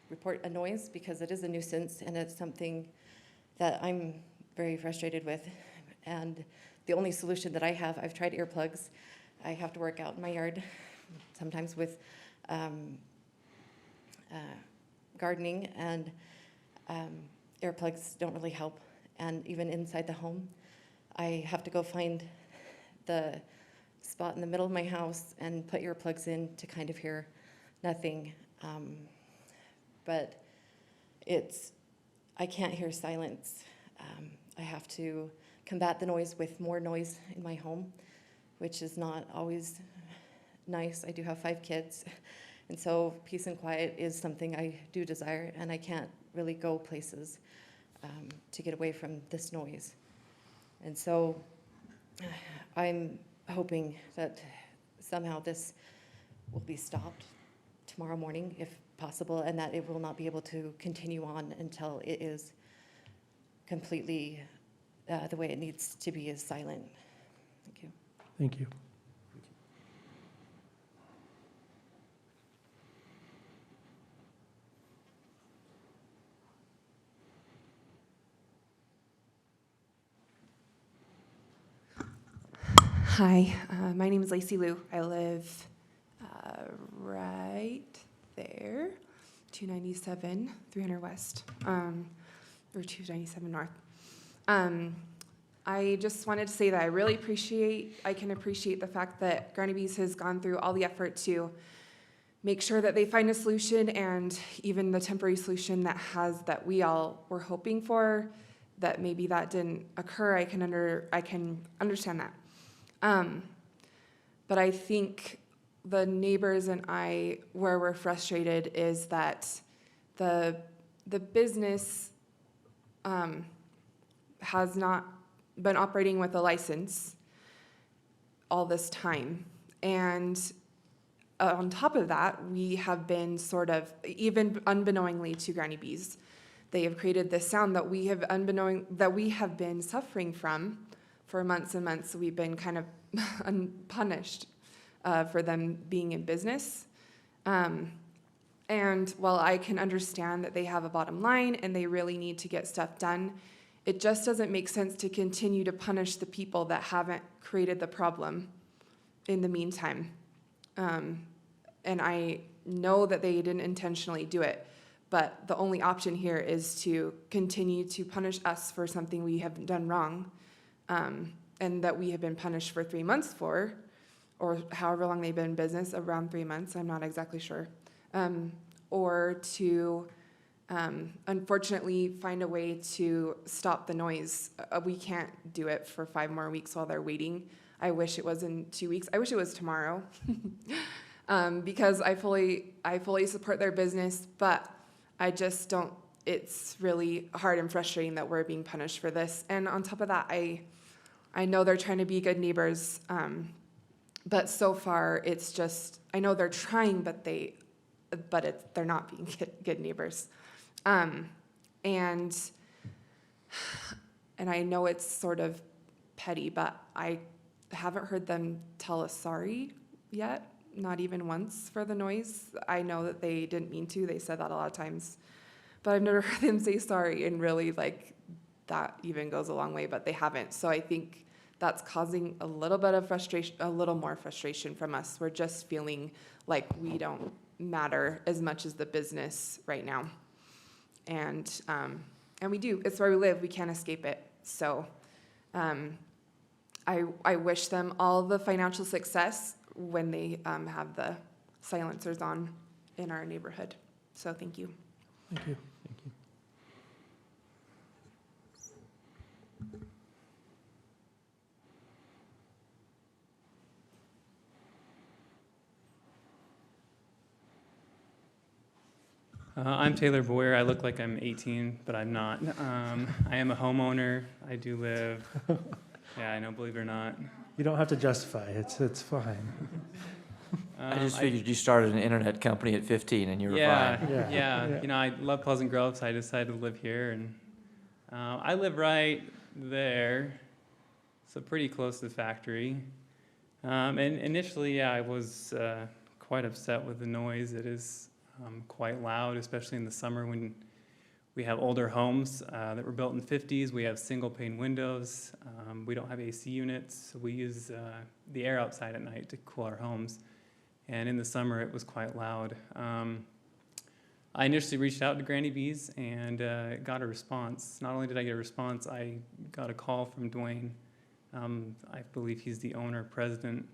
report a noise? Because it is a nuisance, and it's something that I'm very frustrated with. And the only solution that I have, I've tried earplugs. I have to work out in my yard, sometimes with gardening, and earplugs don't really help. And even inside the home, I have to go find the spot in the middle of my house and put earplugs in to kind of hear nothing. But I can't hear silence. I have to combat the noise with more noise in my home, which is not always nice. I do have 5 kids, and so peace and quiet is something I do desire, and I can't really go places to get away from this noise. And so I'm hoping that somehow this will be stopped tomorrow morning, if possible, and that it will not be able to continue on until it is completely the way it needs to be, is silent. Thank you. Thank you. Hi, my name is Lacey Liu. I live right there, 297, 300 West, or 297 North. I just wanted to say that I can appreciate the fact that Granny Bees has gone through all the effort to make sure that they find a solution, and even the temporary solution that we all were hoping for, that maybe that didn't occur. I can understand that. But I think the neighbors and I, where we're frustrated, is that the business has not been operating with a license all this time. And on top of that, we have been sort of, even unbeknowingly to Granny Bees, they have created this sound that we have been suffering from for months and months. We've been kind of unpunished for them being in business. And while I can understand that they have a bottom line and they really need to get stuff done, it just doesn't make sense to continue to punish the people that haven't created the problem in the meantime. And I know that they didn't intentionally do it, but the only option here is to continue to punish us for something we have done wrong, and that we have been punished for 3 months for, or however long they've been in business, around 3 months, I'm not exactly sure. Or to, unfortunately, find a way to stop the noise. We can't do it for 5 more weeks while they're waiting. I wish it was in 2 weeks. I wish it was tomorrow. Because I fully support their business, but I just don't, it's really hard and frustrating that we're being punished for this. And on top of that, I know they're trying to be good neighbors, but so far it's just, I know they're trying, but they're not being good neighbors. And I know it's sort of petty, but I haven't heard them tell us sorry yet, not even once, for the noise. I know that they didn't mean to, they said that a lot of times, but I've never heard them say sorry, and really, like, that even goes a long way, but they haven't. So I think that's causing a little bit of frustration, a little more frustration from us. We're just feeling like we don't matter as much as the business right now. And we do, it's where we live, we can't escape it. So I wish them all the financial success when they have the silencers on in our neighborhood. So thank you. Thank you. Thank you. I'm Taylor Boyer. I look like I'm 18, but I'm not. I am a homeowner. I do live, yeah, I know, believe it or not. You don't have to justify it. It's fine. I just figured you started an internet company at 15 and you were fine. Yeah. You know, I love Pleasant Grove, so I decided to live here. And I live right there, so pretty close to the factory. And initially, yeah, I was quite upset with the noise. It is quite loud, especially in the summer when we have older homes that were built in the 50s. We have single pane windows. We don't have AC units. So we use the air outside at night to cool our homes. And in the summer, it was quite loud. I initially reached out to Granny Bees and got a response. Not only did I get a response, I got a call from Dwayne. I believe he's the owner, president,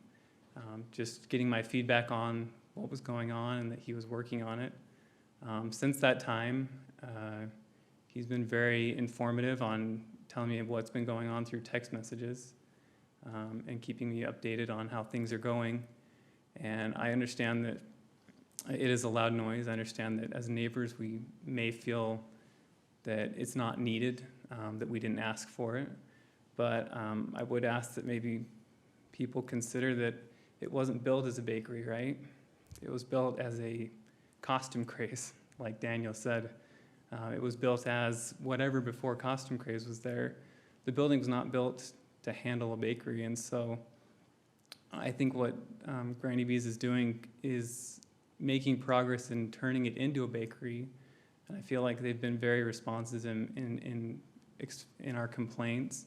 just getting my feedback on what was going on and that he was working on it. Since that time, He's been very informative on telling me what's been going on through text messages, and keeping me updated on how things are going. And I understand that it is a loud noise. I understand that as neighbors, we may feel that it's not needed, that we didn't ask for it. But I would ask that maybe people consider that it wasn't built as a bakery, right? It was built as a costume craze, like Daniel said. It was built as whatever before costume craze was there. The building was not built to handle a bakery, and so I think what Granny Bees is doing is making progress in turning it into a bakery. And I feel like they've been very responsive in our complaints.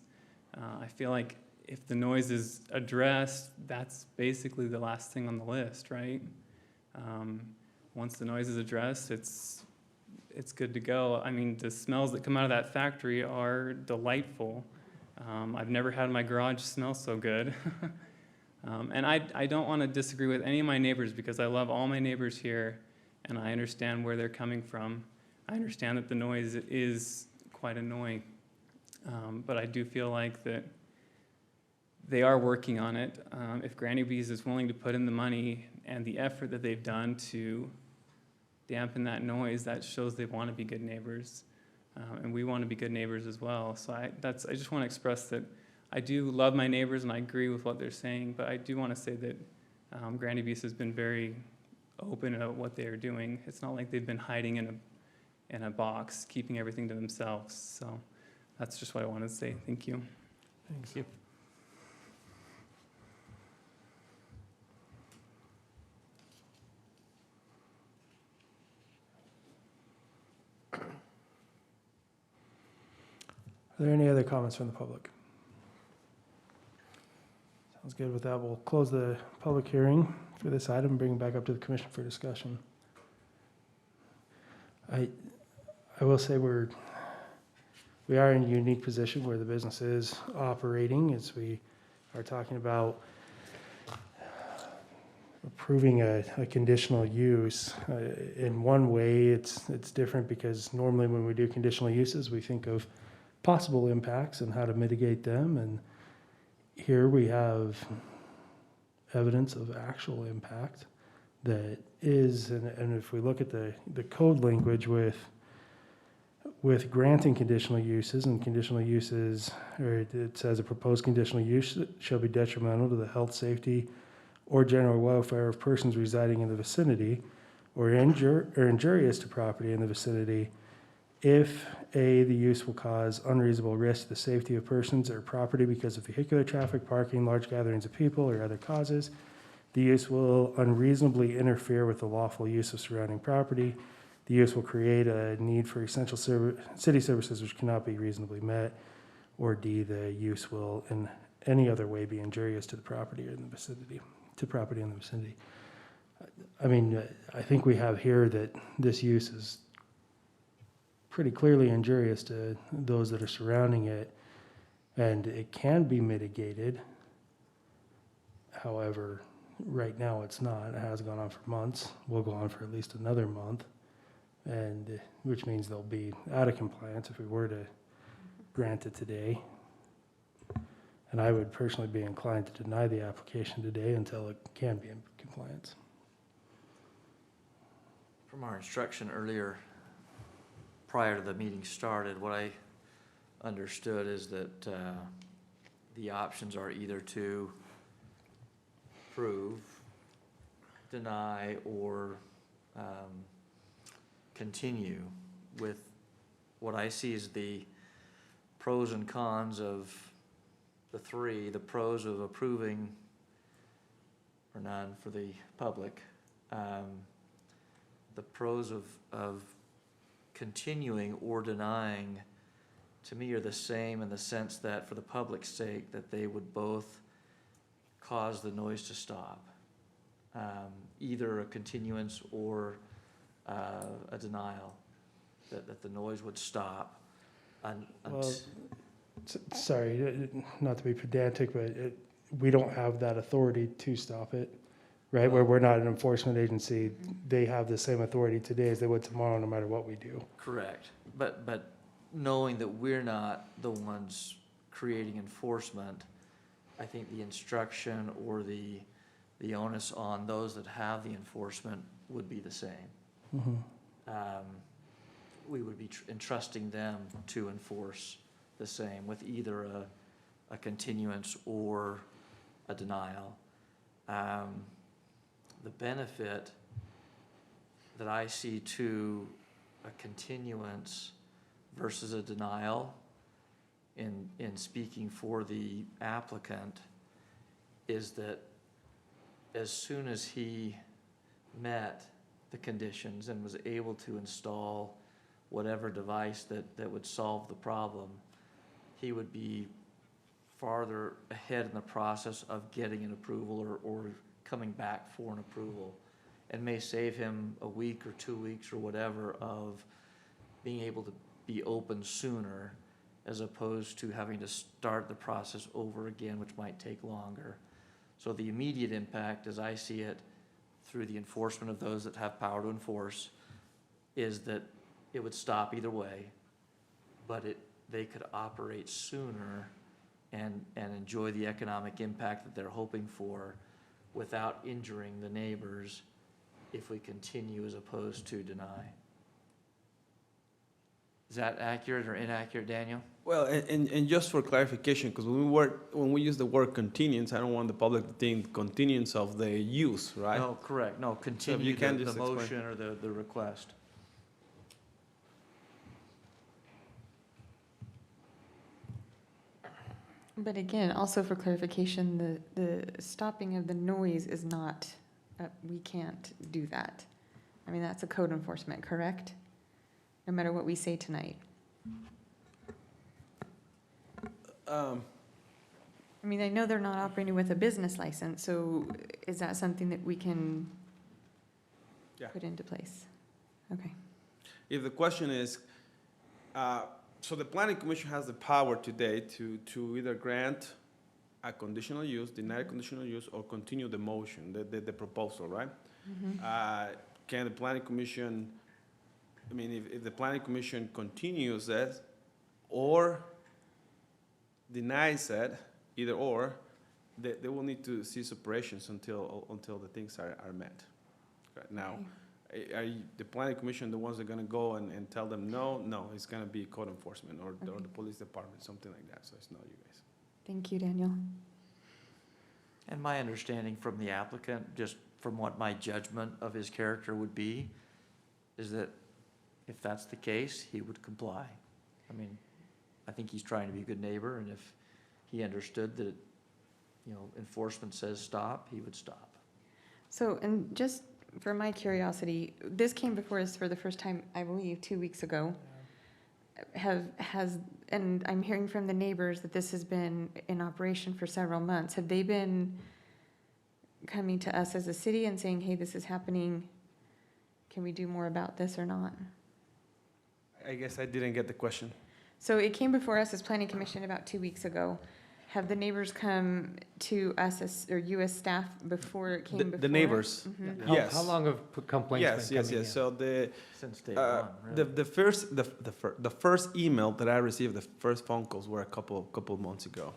I feel like if the noise is addressed, that's basically the last thing on the list, right? Once the noise is addressed, it's good to go. I mean, the smells that come out of that factory are delightful. I've never had my garage smell so good. And I don't want to disagree with any of my neighbors because I love all my neighbors here, and I understand where they're coming from. I understand that the noise is quite annoying, but I do feel like that they are working on it. If Granny Bees is willing to put in the money and the effort that they've done to dampen that noise, that shows they want to be good neighbors, and we want to be good neighbors as well. So I just want to express that I do love my neighbors and I agree with what they're saying, but I do want to say that Granny Bees has been very open about what they are doing. It's not like they've been hiding in a box, keeping everything to themselves. So that's just what I wanted to say. Thank you. Thank you. Are there any other comments from the public? Sounds good. With that, we'll close the public hearing for this item and bring it back up to the commission for discussion. I will say we are in a unique position where the business is operating as we are talking about approving a conditional use. In one way, it's different because normally when we do conditional uses, we think of possible impacts and how to mitigate them. And here we have evidence of actual impact that is, and if we look at the code language with granting conditional uses, and conditional uses, or it says a proposed conditional use shall be detrimental to the health, safety, or general welfare of persons residing in the vicinity, or injurious to property in the vicinity, if A, the use will cause unreasonable risk to the safety of persons or property because of vehicular traffic, parking, large gatherings of people, or other causes, the use will unreasonably interfere with the lawful use of surrounding property, the use will create a need for essential city services which cannot be reasonably met, or D, the use will in any other way be injurious to the property or in the vicinity, to property in the vicinity. I mean, I think we have here that this use is pretty clearly injurious to those that are surrounding it, and it can be mitigated. However, right now it's not. It has gone on for months, will go on for at least another month, and which means they'll be out of compliance if we were to grant it today. And I would personally be inclined to deny the application today until it can be in compliance. From our instruction earlier, prior to the meeting started, what I understood is that the options are either to approve, deny, or continue with what I see as the pros and cons of the three. The pros of approving or none for the public. The pros of continuing or denying, to me, are the same in the sense that for the public's sake, that they would both cause the noise to stop. Either a continuance or a denial, that the noise would stop. Well, sorry, not to be pedantic, but we don't have that authority to stop it. right? Where we're not an enforcement agency, they have the same authority today as they would tomorrow, no matter what we do. Correct. But knowing that we're not the ones creating enforcement, I think the instruction or the onus on those that have the enforcement would be the same. We would be entrusting them to enforce the same with either a continuance or a denial. The benefit that I see to a continuance versus a denial in speaking for the applicant is that as soon as he met the conditions and was able to install whatever device that would solve the problem, he would be farther ahead in the process of getting an approval or coming back for an approval, and may save him a week or 2 weeks or whatever of being able to be open sooner, as opposed to having to start the process over again, which might take longer. So the immediate impact, as I see it, through the enforcement of those that have power to enforce, is that it would stop either way, but they could operate sooner and enjoy the economic impact that they're hoping for without injuring the neighbors if we continue as opposed to deny. Is that accurate or inaccurate, Daniel? Well, and just for clarification, because when we use the word continuance, I don't want the public to think continuance of the use, right? No, correct. No, continue you can the just explain. motion or the request. But again, also for clarification, the stopping of the noise is not, we can't do that. I mean, that's a code enforcement, correct? No matter what we say tonight. I mean, I know they're not operating with a business license, so is that something that we can put into place? Okay. If the question is, so the planning commission has the power today to either grant a conditional use, deny a conditional use, or continue the motion, the proposal, right? Can the planning commission, I mean, if the planning commission continues it or denies it, either or, they will need to cease operations until the things are met. Right now, are the planning commission the ones that are gonna go and tell them no? No, it's gonna be code enforcement or the police department, something like that, so it's not you guys. Thank you, Daniel. And my understanding from the applicant, just from what my judgment of his character would be, is that if that's the case, he would comply. I mean, I think he's trying to be a good neighbor, and if he understood that, enforcement says stop, he would stop. So, and just for my curiosity, this came before us for the first time, I believe, 2 weeks ago. And I'm hearing from the neighbors that this has been in operation for several months. Have they been coming to us as a city and saying, hey, this is happening, can we do more about this or not? I guess I didn't get the question. So it came before us as planning commission about 2 weeks ago. Have the neighbors come to us or you as staff before it came before us? The neighbors, yes. How long have complaints been coming in? Yes. So Since day one, really. the first email that I received, the first phone calls were a couple months ago,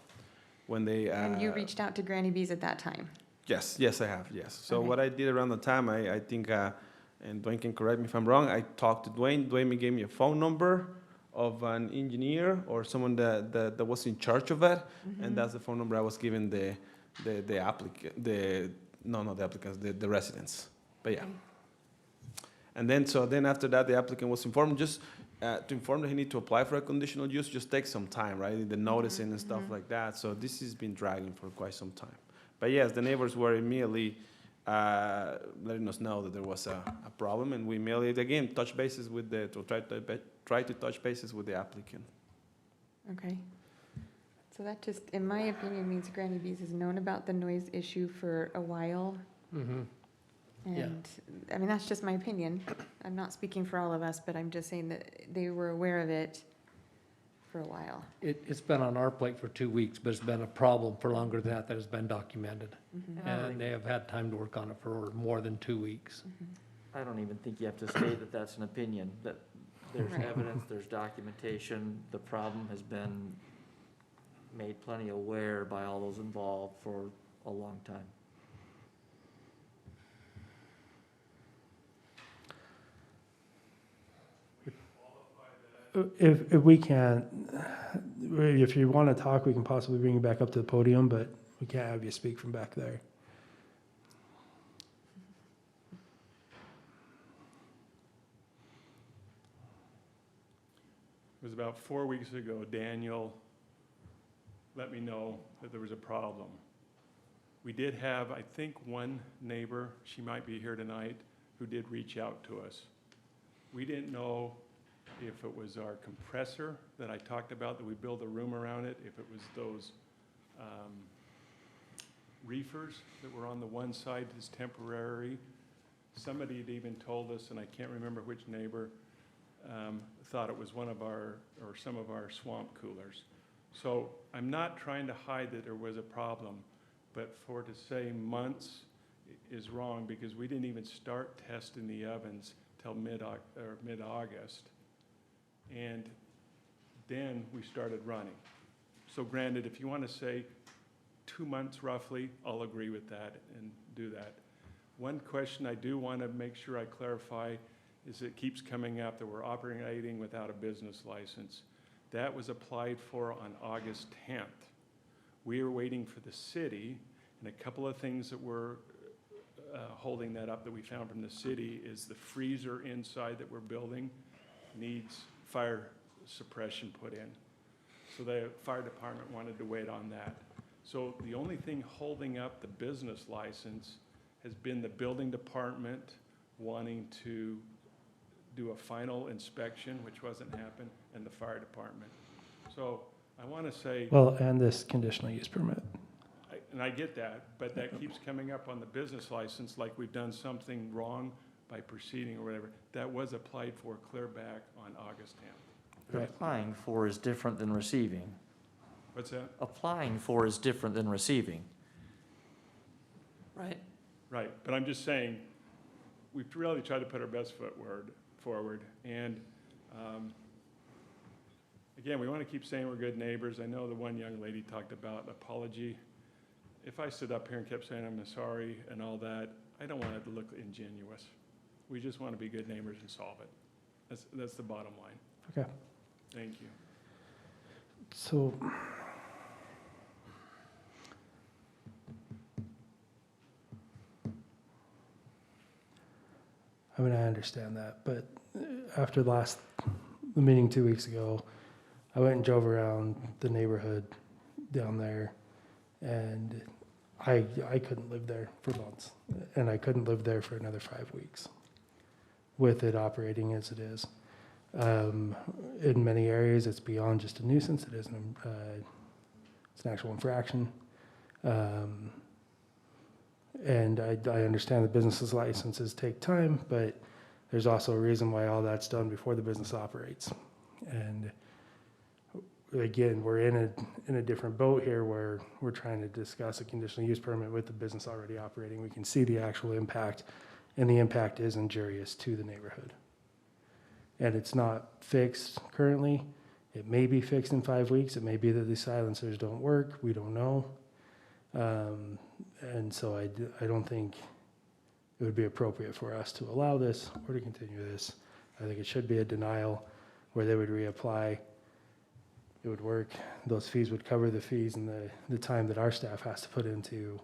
when they. And you reached out to Granny Bees at that time? Yes, I have, yes. So Okay. what I did around the time, I think, and Dwayne can correct me if I'm wrong, I talked to Dwayne. Dwayne gave me a phone number of an engineer or someone that was in charge of it, and that's the phone number I was given the applicant, the residents. But yeah. And then after that, the applicant was informed, just to inform that he need to apply for a conditional use, just takes some time, right? The noticing and stuff like that. So this has been dragging for quite some time. But yes, the neighbors were immediately letting us know that there was a problem, and we immediately, again, touch bases with try to touch bases with the applicant. Okay. So that just, in my opinion, means Granny Bees has known about the noise issue for a while. And, I mean, that's just my opinion. I'm not speaking for all of us, but I'm just saying that they were aware of it for a while. It's been on our plate for 2 weeks, but it's been a problem for longer than that has been documented. And they have had time to work on it for more than 2 weeks. I don't even think you have to state that that's an opinion, that there's Right. evidence, there's documentation, the problem has been made plenty aware by all those involved for a long time. If we can't, if you want to talk, we can possibly bring you back up to the podium, but we can't have you speak from back there. It was about 4 weeks ago, Daniel let me know that there was a problem. We did have, I think, one neighbor, she might be here tonight, who did reach out to us. We didn't know if it was our compressor that I talked about, that we build a room around it, if it was those reefers that were on the one side is temporary. Somebody had even told us, and I can't remember which neighbor, thought it was one of our, or some of our swamp coolers. So I'm not trying to hide that there was a problem, but for to say months is wrong, because we didn't even start testing the ovens till mid-August. And then we started running. So granted, if you want to say 2 months roughly, I'll agree with that and do that. One question I do want to make sure I clarify is it keeps coming up that we're operating without a business license. That was applied for on August 10th. We are waiting for the city, and a couple of things that were holding that up that we found from the city is the freezer inside that we're building needs fire suppression put in. So the fire department wanted to wait on that. So the only thing holding up the business license has been the building department wanting to do a final inspection, which wasn't happened, and the fire department. So I want to say, Well, and this conditional use permit. and I get that, but that keeps coming up on the business license, like we've done something wrong by proceeding or whatever. That was applied for clear back on August 10th. Right. Applying for is different than receiving. What's that? Applying for is different than receiving. Right? Right, but I'm just saying, we've really tried to put our best foot forward, and again, we want to keep saying we're good neighbors. I know the one young lady talked about apology. If I stood up here and kept saying I'm sorry and all that, I don't want it to look ingenuous. We just want to be good neighbors and solve it. That's the bottom line. Okay. Thank you. So I mean, I understand that, but after the meeting 2 weeks ago, I went and drove around the neighborhood down there, and I couldn't live there for months, and I couldn't live there for another 5 weeks with it operating as it is. In many areas, it's beyond just a nuisance. It is it's an actual infraction. And I understand the business's licenses take time, but there's also a reason why all that's done before the business operates. And again, we're in a different boat here where we're trying to discuss a conditional use permit with the business already operating. We can see the actual impact, and the impact is injurious to the neighborhood. And it's not fixed currently. It may be fixed in 5 weeks. It may be that the silencers don't work. We don't know. And so I don't think it would be appropriate for us to allow this or to continue this. I think it should be a denial where they would reapply. It would work. Those fees would cover the fees and the time that our staff has to put into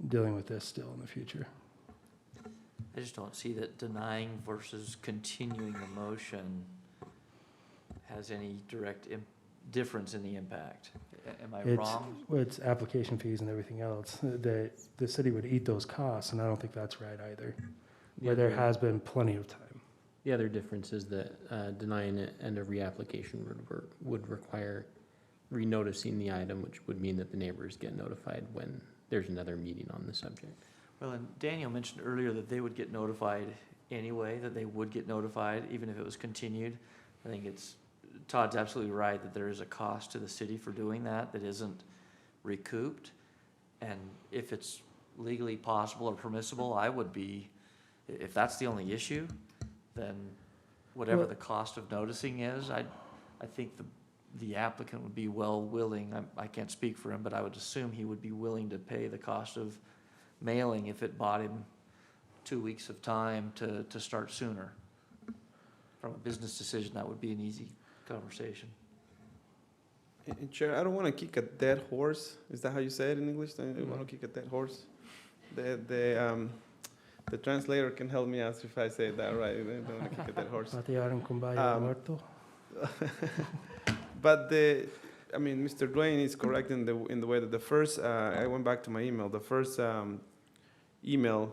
dealing with this still in the future. I just don't see that denying versus continuing the motion has any direct difference in the impact. Am I wrong? It's application fees and everything else. The city would eat those costs, and I don't think that's right either, where there has been plenty of time. The other difference is that denying it and a reapplication would require renoticing the item, which would mean that the neighbors get notified when there's another meeting on the subject. Well, and Daniel mentioned earlier that they would get notified anyway, that they would get notified even if it was continued. I think it's Todd's absolutely right that there is a cost to the city for doing that that isn't recouped. And if it's legally possible or permissible, I would be, if that's the only issue, then whatever Well- the cost of noticing is, I think the applicant would be willing, I can't speak for him, but I would assume he would be willing to pay the cost of mailing if it bought him 2 weeks of time to start sooner. From a business decision, that would be an easy conversation. And Chair, I don't want to kick a dead horse. Is that how you say it in English? I don't want to kick a dead horse. The translator can help me out if I say that right. I don't want to kick a dead horse. Patear un caballo Um, muerto. But I mean, Mr. Dwayne is correct in the way that the first, I went back to my email. The first email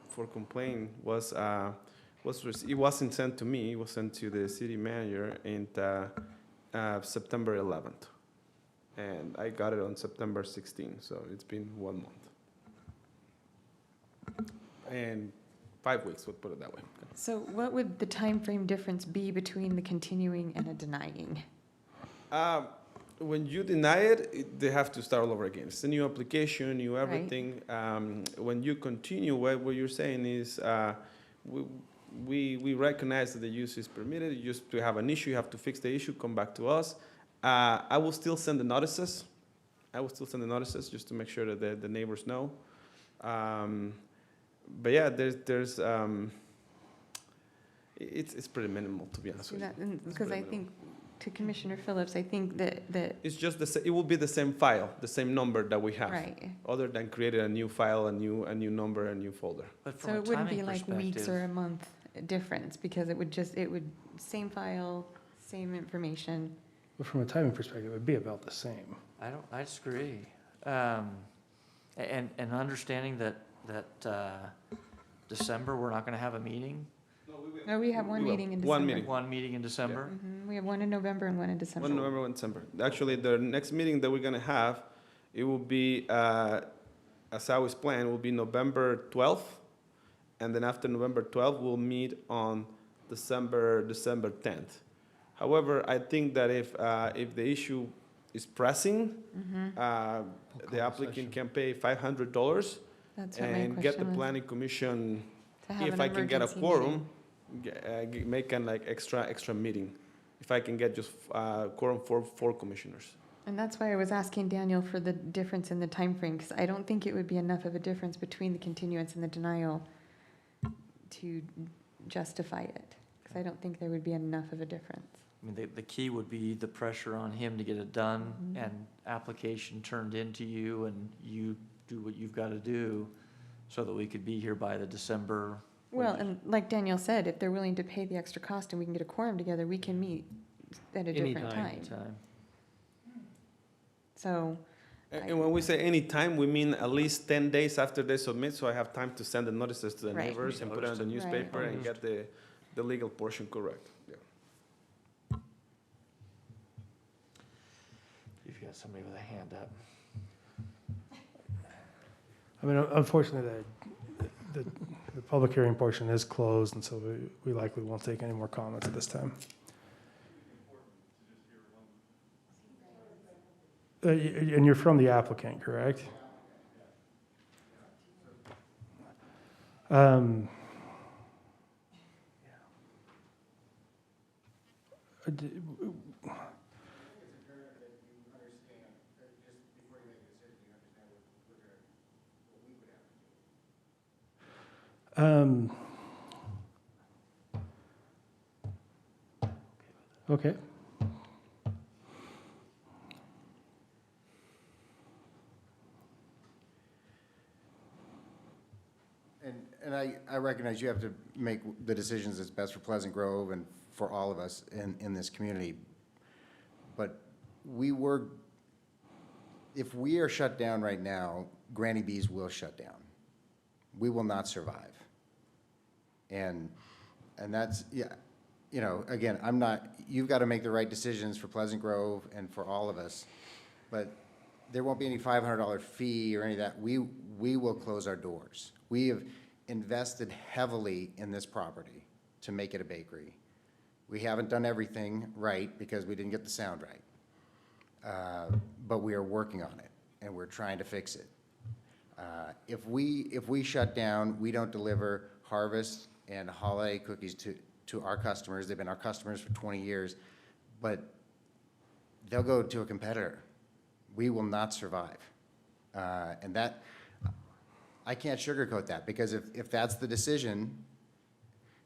for complaint it wasn't sent to me. It was sent to the city manager in September 11th, and I got it on September 16th. So it's been 1 month and 5 weeks. We'll put it that way. So what would the time frame difference be between the continuing and a denying? When you deny it, they have to start all over again. It's a new application, new everything. When you continue, what you're saying is we recognize that the use is permitted. You just to have an issue, you have to fix the issue, come back to us. I will still send the notices. Just to make sure that the neighbors know. But yeah, it's pretty minimal, to be honest with you. Because I think, to Commissioner Phillips, I think that It's just it will be the same file, the same number that we have. right. Other than creating a new file, a new number, a new folder. But from So a it wouldn't timing be like weeks perspective- or a month difference, because it would, same file, same information. But from a timing perspective, it would be about the same. I disagree. And understanding that December, we're not gonna have a meeting, No, we have one We will. meeting in One December. meeting. one meeting in December. We have one in November and one in December. 1 November, 1 December. Actually, the next meeting that we're gonna have, it will be, as I was planned, will be November 12th. And then after November 12th, we'll meet on December 10th. However, I think that if the issue is pressing, the applicant can pay $500 That's what my and get the question was. planning commission, To have if an I can get a emergency quorum, meeting. make an like extra meeting. If I can get just quorum for 4 commissioners. And that's why I was asking Daniel for the difference in the time frame, because I don't think it would be enough of a difference between the continuance and the denial to justify it, because I don't think there would be enough of a difference. I mean, the key would be the pressure on him to get it done Mhm. and application turned into you and you do what you've gotta do so that we could be here by the December. Well, and like Daniel said, if they're willing to pay the extra cost and we can get a quorum together, we can meet at a different Anytime. time. So, And when we say any time, we mean at least 10 days after they submit, so I have time to send the notices to the Right. neighbors and put it on the Notice them. newspaper and Right. get the legal portion correct. Yeah. You've got somebody with a hand up. I mean, unfortunately, the public hearing portion is closed, and so we likely won't take any more comments at this time. And you're from the applicant, correct? Okay. And I recognize you have to make the decisions that's best for Pleasant Grove and for all of us in this community. But if we are shut down right now, Granny Bees will shut down. We will not survive. And that's, yeah, you know, again, you've got to make the right decisions for Pleasant Grove and for all of us. But there won't be any $500 fee or any of that. We will close our doors. We have invested heavily in this property to make it a bakery. We haven't done everything right because we didn't get the sound right. But we are working on it, and we're trying to fix it. If we shut down, we don't deliver Harvest and holiday cookies to our customers. They've been our customers for 20 years, but they'll go to a competitor. We will not survive. And that, I can't sugarcoat that, because if that's the decision,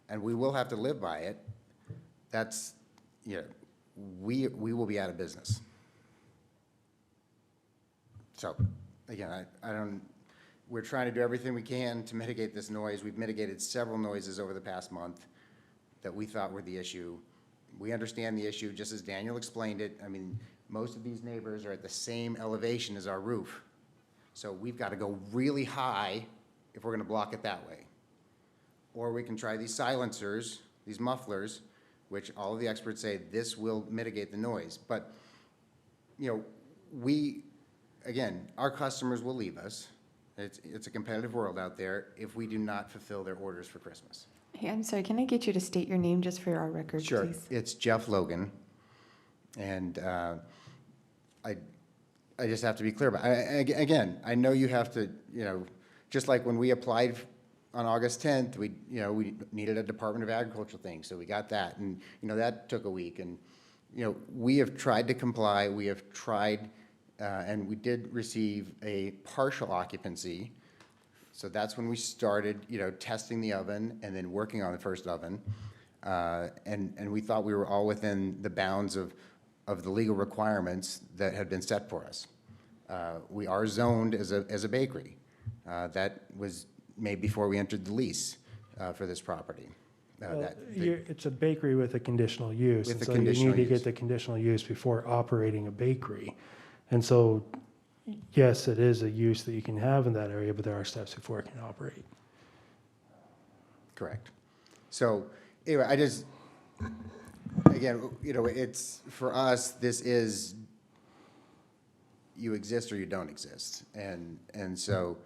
and we will have to live by it, that's, you know, we will be out of business. So, again, we're trying to do everything we can to mitigate this noise. We've mitigated several noises over the past month that we thought were the issue. We understand the issue, just as Daniel explained it. I mean, most of these neighbors are at the same elevation as our roof. So we've got to go really high if we're going to block it that way. Or we can try these silencers, these mufflers, which all of the experts say this will mitigate the noise. But, you know, again, our customers will leave us. It's a competitive world out there if we do not fulfill their orders for Christmas. Hey, I'm sorry, can I get you to state your name just for our records, Sure. please? It's Jeff Logan. And I just have to be clear about it. Again, I know you have to, you know, just like when we applied on August 10th, we needed a Department of Agriculture thing, so we got that. And, you know, that took a week. And, you know, we have tried to comply. We have tried, and we did receive a partial occupancy. So that's when we started, you know, testing the oven and then working on the first oven. And we thought we were all within the bounds of the legal requirements that had been set for us. We are zoned as a bakery. That was made before we entered the lease for this property. It's a bakery with a conditional use. With and a so conditional you need to use. get the conditional use before operating a bakery. And so, yes, it is a use that you can have in that area, but there are steps before it can operate. Correct. So anyway, again, you know, it's, for us, this is, you exist or you don't exist. And so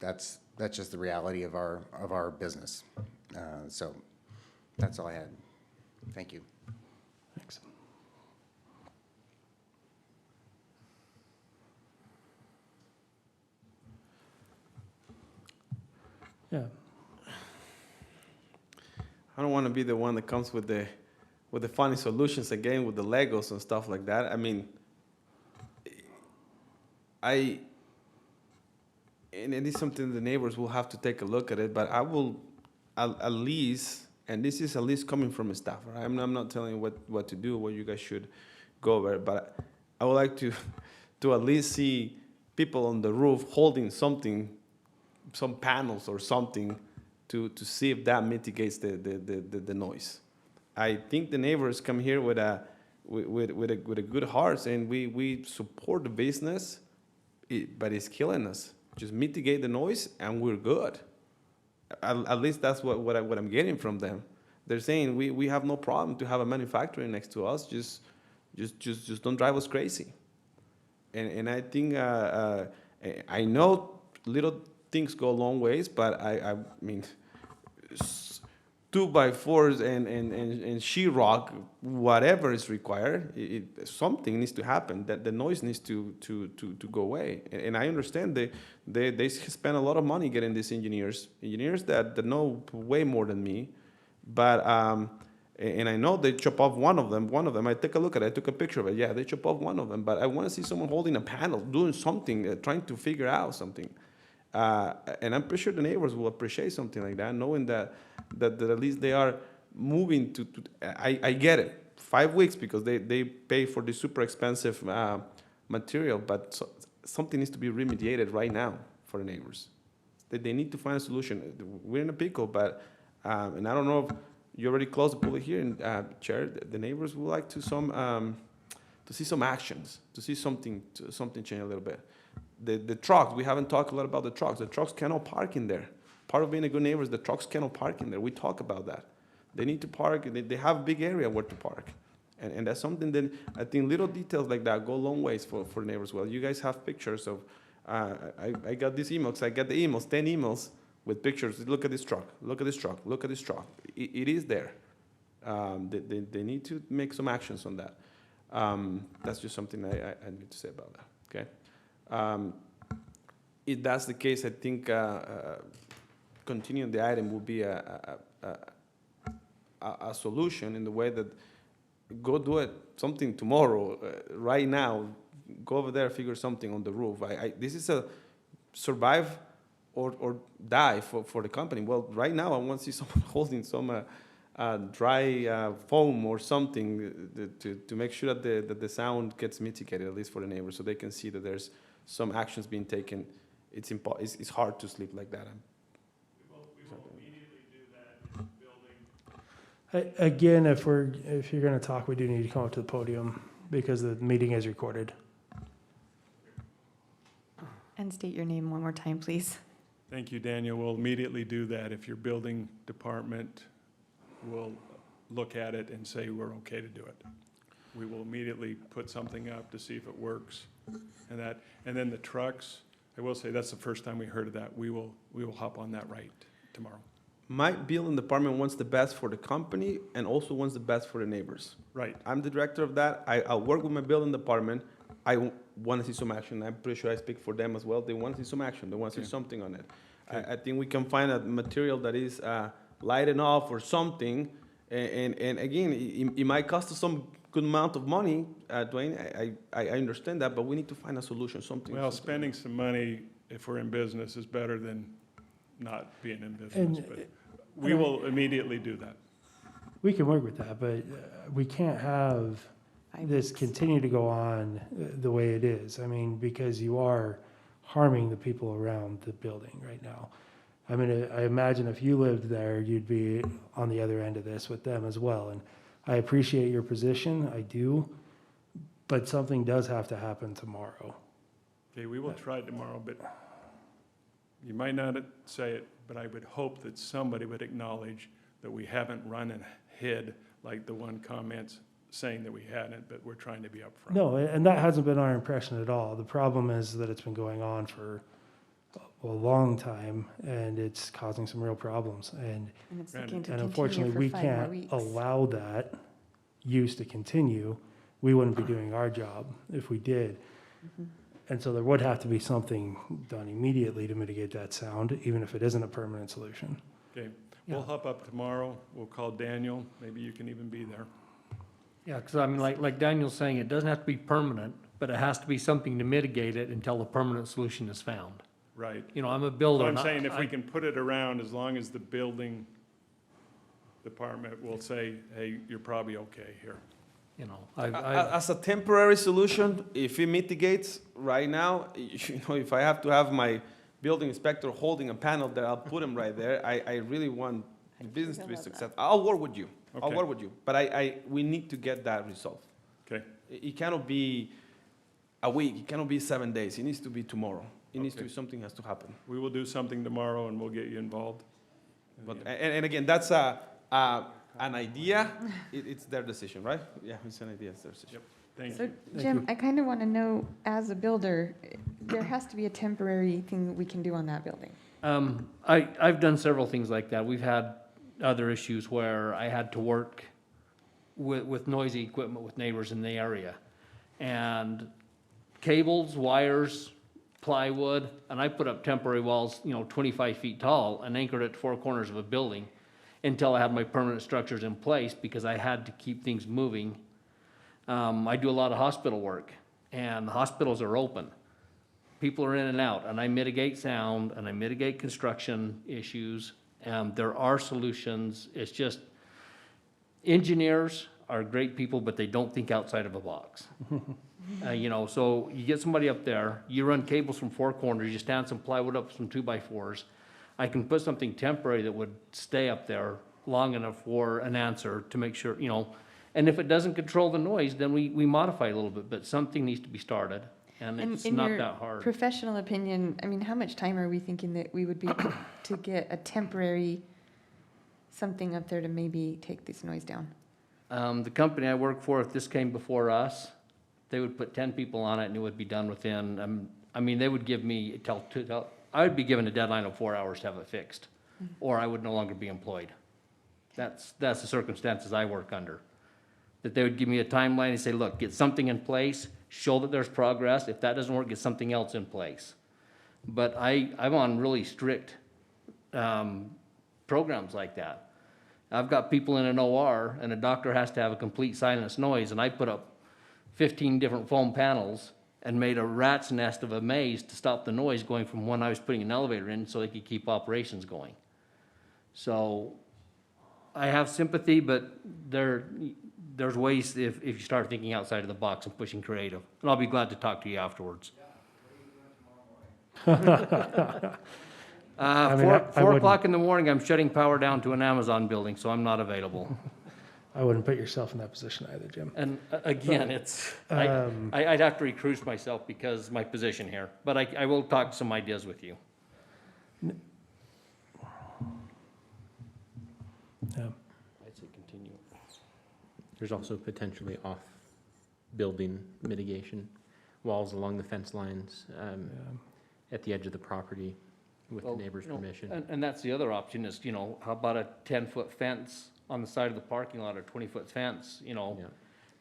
that's just the reality of our business. So that's all I had. Thank you. Thanks. Yeah. I don't want to be the one that comes with the funny solutions again with the Legos and stuff like that. I mean, and it is something the neighbors will have to take a look at it, but I will at least, and this is at least coming from a staff, right? I'm not telling you what to do, what you guys should go over, but I would like to at least see people on the roof holding something, some panels or something, to see if that mitigates the noise. I think the neighbors come here with a good heart, and we support the business, but it's killing us. Just mitigate the noise, and we're good. At least that's what I'm getting from them. They're saying we have no problem to have a manufacturer next to us. Just don't drive us crazy. And I think I know little things go a long ways, but I mean, 2x4s and sheetrock, whatever is required, something needs to happen. That the noise needs to go away. And I understand they spend a lot of money getting these engineers that know way more than me, but and I know they chop off one of them. I take a look at it. I took a picture of it. Yeah, they chop off one of them, but I want to see someone holding a panel, doing something, trying to figure out something. And I'm pretty sure the neighbors will appreciate something like that, knowing that at least they are moving to I get it, 5 weeks because they pay for the super expensive material, but something needs to be remediated right now for the neighbors. They need to find a solution. We're in a pickle, but and I don't know if you already closed the bullet here, Chair. The neighbors would like to see some actions, to see something change a little bit. The trucks, we haven't talked a lot about the trucks. The trucks cannot park in there. Part of being a good neighbor is the trucks cannot park in there. We talk about that. They need to park. They have a big area where to park. And that's something that I think little details like that go a long ways for neighbors. Well, you guys have pictures of, I got these emails. I got the emails, 10 emails with pictures. Look at this truck. Look at this truck. Look at this truck. It is there. They need to make some actions on that. That's just something I need to say about that, okay? If that's the case, I think continuing the item will be a solution in the way that go do it something tomorrow, right now, go over there, figure something on the roof. This is a survive or die for the company. Well, right now, I want to see someone holding some dry foam or something to make sure that the sound gets mitigated, at least for the neighbors, so they can see that there's some actions being taken. It's hard to sleep like that. We will immediately do that in the building. Again, if you're going to talk, we do need to come up to the podium because the meeting is recorded. And state your name one more time, please. Thank you, Daniel. We'll immediately do that. If your building department will look at it and say we're okay to do it. We will immediately put something up to see if it works. And then the trucks, I will say that's the first time we heard of that. We will hop on that right tomorrow. My building department wants the best for the company and also wants the best for the neighbors. Right. I'm the director of that. I'll work with my building department. I want to see some action. I'm pretty sure I speak for them as well. They want to see some action. They want to see something on it. Okay. I think we can find a material that is light enough or something. And again, it might cost us some good amount of money, Dwayne. I understand that, but we need to find a solution, something. Well, spending some money if we're in business is better than not being in business. But we will immediately do that. We can work with that, but we can't have this continue to go on the way it is. I mean, because you are harming the people around the building right now. I mean, I imagine if you lived there, you'd be on the other end of this with them as well. And I appreciate your position, I do, but something does have to happen tomorrow. Okay, we will try tomorrow, but you might not say it, but I would hope that somebody would acknowledge that we haven't run and hid like the one comments saying that we hadn't, but we're trying to be upfront. No, and that hasn't been our impression at all. The problem is that it's been going on for a long time, and it's causing some real problems. And it's looking to and continue unfortunately, for we 5 more can't weeks. allow that use to continue. We wouldn't be doing our job if we did. And so there would have to be something done immediately to mitigate that sound, even if it isn't a permanent solution. Okay, we'll hop up tomorrow. We'll call Daniel. Maybe you can even be there. Yeah, because I mean, like Daniel's saying, it doesn't have to be permanent, but it has to be something to mitigate it until the permanent solution is found. Right. You know, I'm a builder. So I'm and saying if we can put it around, as long as the building department will say, hey, you're probably okay here. You know, As a temporary solution, if it mitigates right now, you know, if I have to have my building inspector holding a panel there, I'll put him right there. I really want the business to be successful. I'll work with you. I'll Okay. work with you. But we need to get that resolved. Okay, It cannot be a week. It cannot be 7 days. It needs to be tomorrow. It needs to Okay. be, something has to happen. we will do something tomorrow and we'll get you involved. But, and again, that's an idea. It's their decision, right? Yeah, it's an idea, it's their decision. Yep, thank So you. Jim, I kind of want to know, as a builder, there has to be a temporary thing that we can do on that building. I've done several things like that. We've had other issues where I had to work with noisy equipment with neighbors in the area. And cables, wires, plywood, and I put up temporary walls, 25 feet tall and anchored at 4 corners of a building until I had my permanent structures in place because I had to keep things moving. I do a lot of hospital work, and the hospitals are open. People are in and out, and I mitigate sound, and I mitigate construction issues, and there are solutions. It's just, engineers are great people, but they don't think outside of a box. So you get somebody up there, you run cables from 4 corners, you stand some plywood up some 2x4s. I can put something temporary that would stay up there long enough for an answer to make sure, and if it doesn't control the noise, then we modify a little bit, but something needs to be started, and it's In not your that hard. professional opinion, I mean, how much time are we thinking that we would be able to get a temporary something up there to maybe take this noise down? The company I work for, if this came before us, they would put 10 people on it and it would be done within, they would give me I would be given a deadline of 4 hours to have it fixed, or I would no longer be employed. That's the circumstances I work under. That they would give me a timeline and say, look, get something in place, show that there's progress. If that doesn't work, get something else in place. But I'm on really strict programs like that. I've got people in an OR, and a doctor has to have a complete silence noise, and I put up 15 different foam panels and made a rat's nest of a maze to stop the noise going from when I was putting an elevator in so they could keep operations going. So I have sympathy, but there's ways if you start thinking outside of the box and pushing creative. And I'll be glad to talk to you afterwards. I mean, 4 o'clock in the morning, I'm shutting power down to an Amazon building, so I'm not available. I wouldn't put yourself in that position either, Jim. And again, I'd have to recruit myself because my position here, but I will talk some ideas with you. Yeah. I'd say continue. There's also potentially off-building mitigation, walls along the fence lines, at the edge of the property with the neighbor's permission. And that's the other option is, how about a 10-foot fence on the side of the parking lot, or 20-foot fence, Yeah.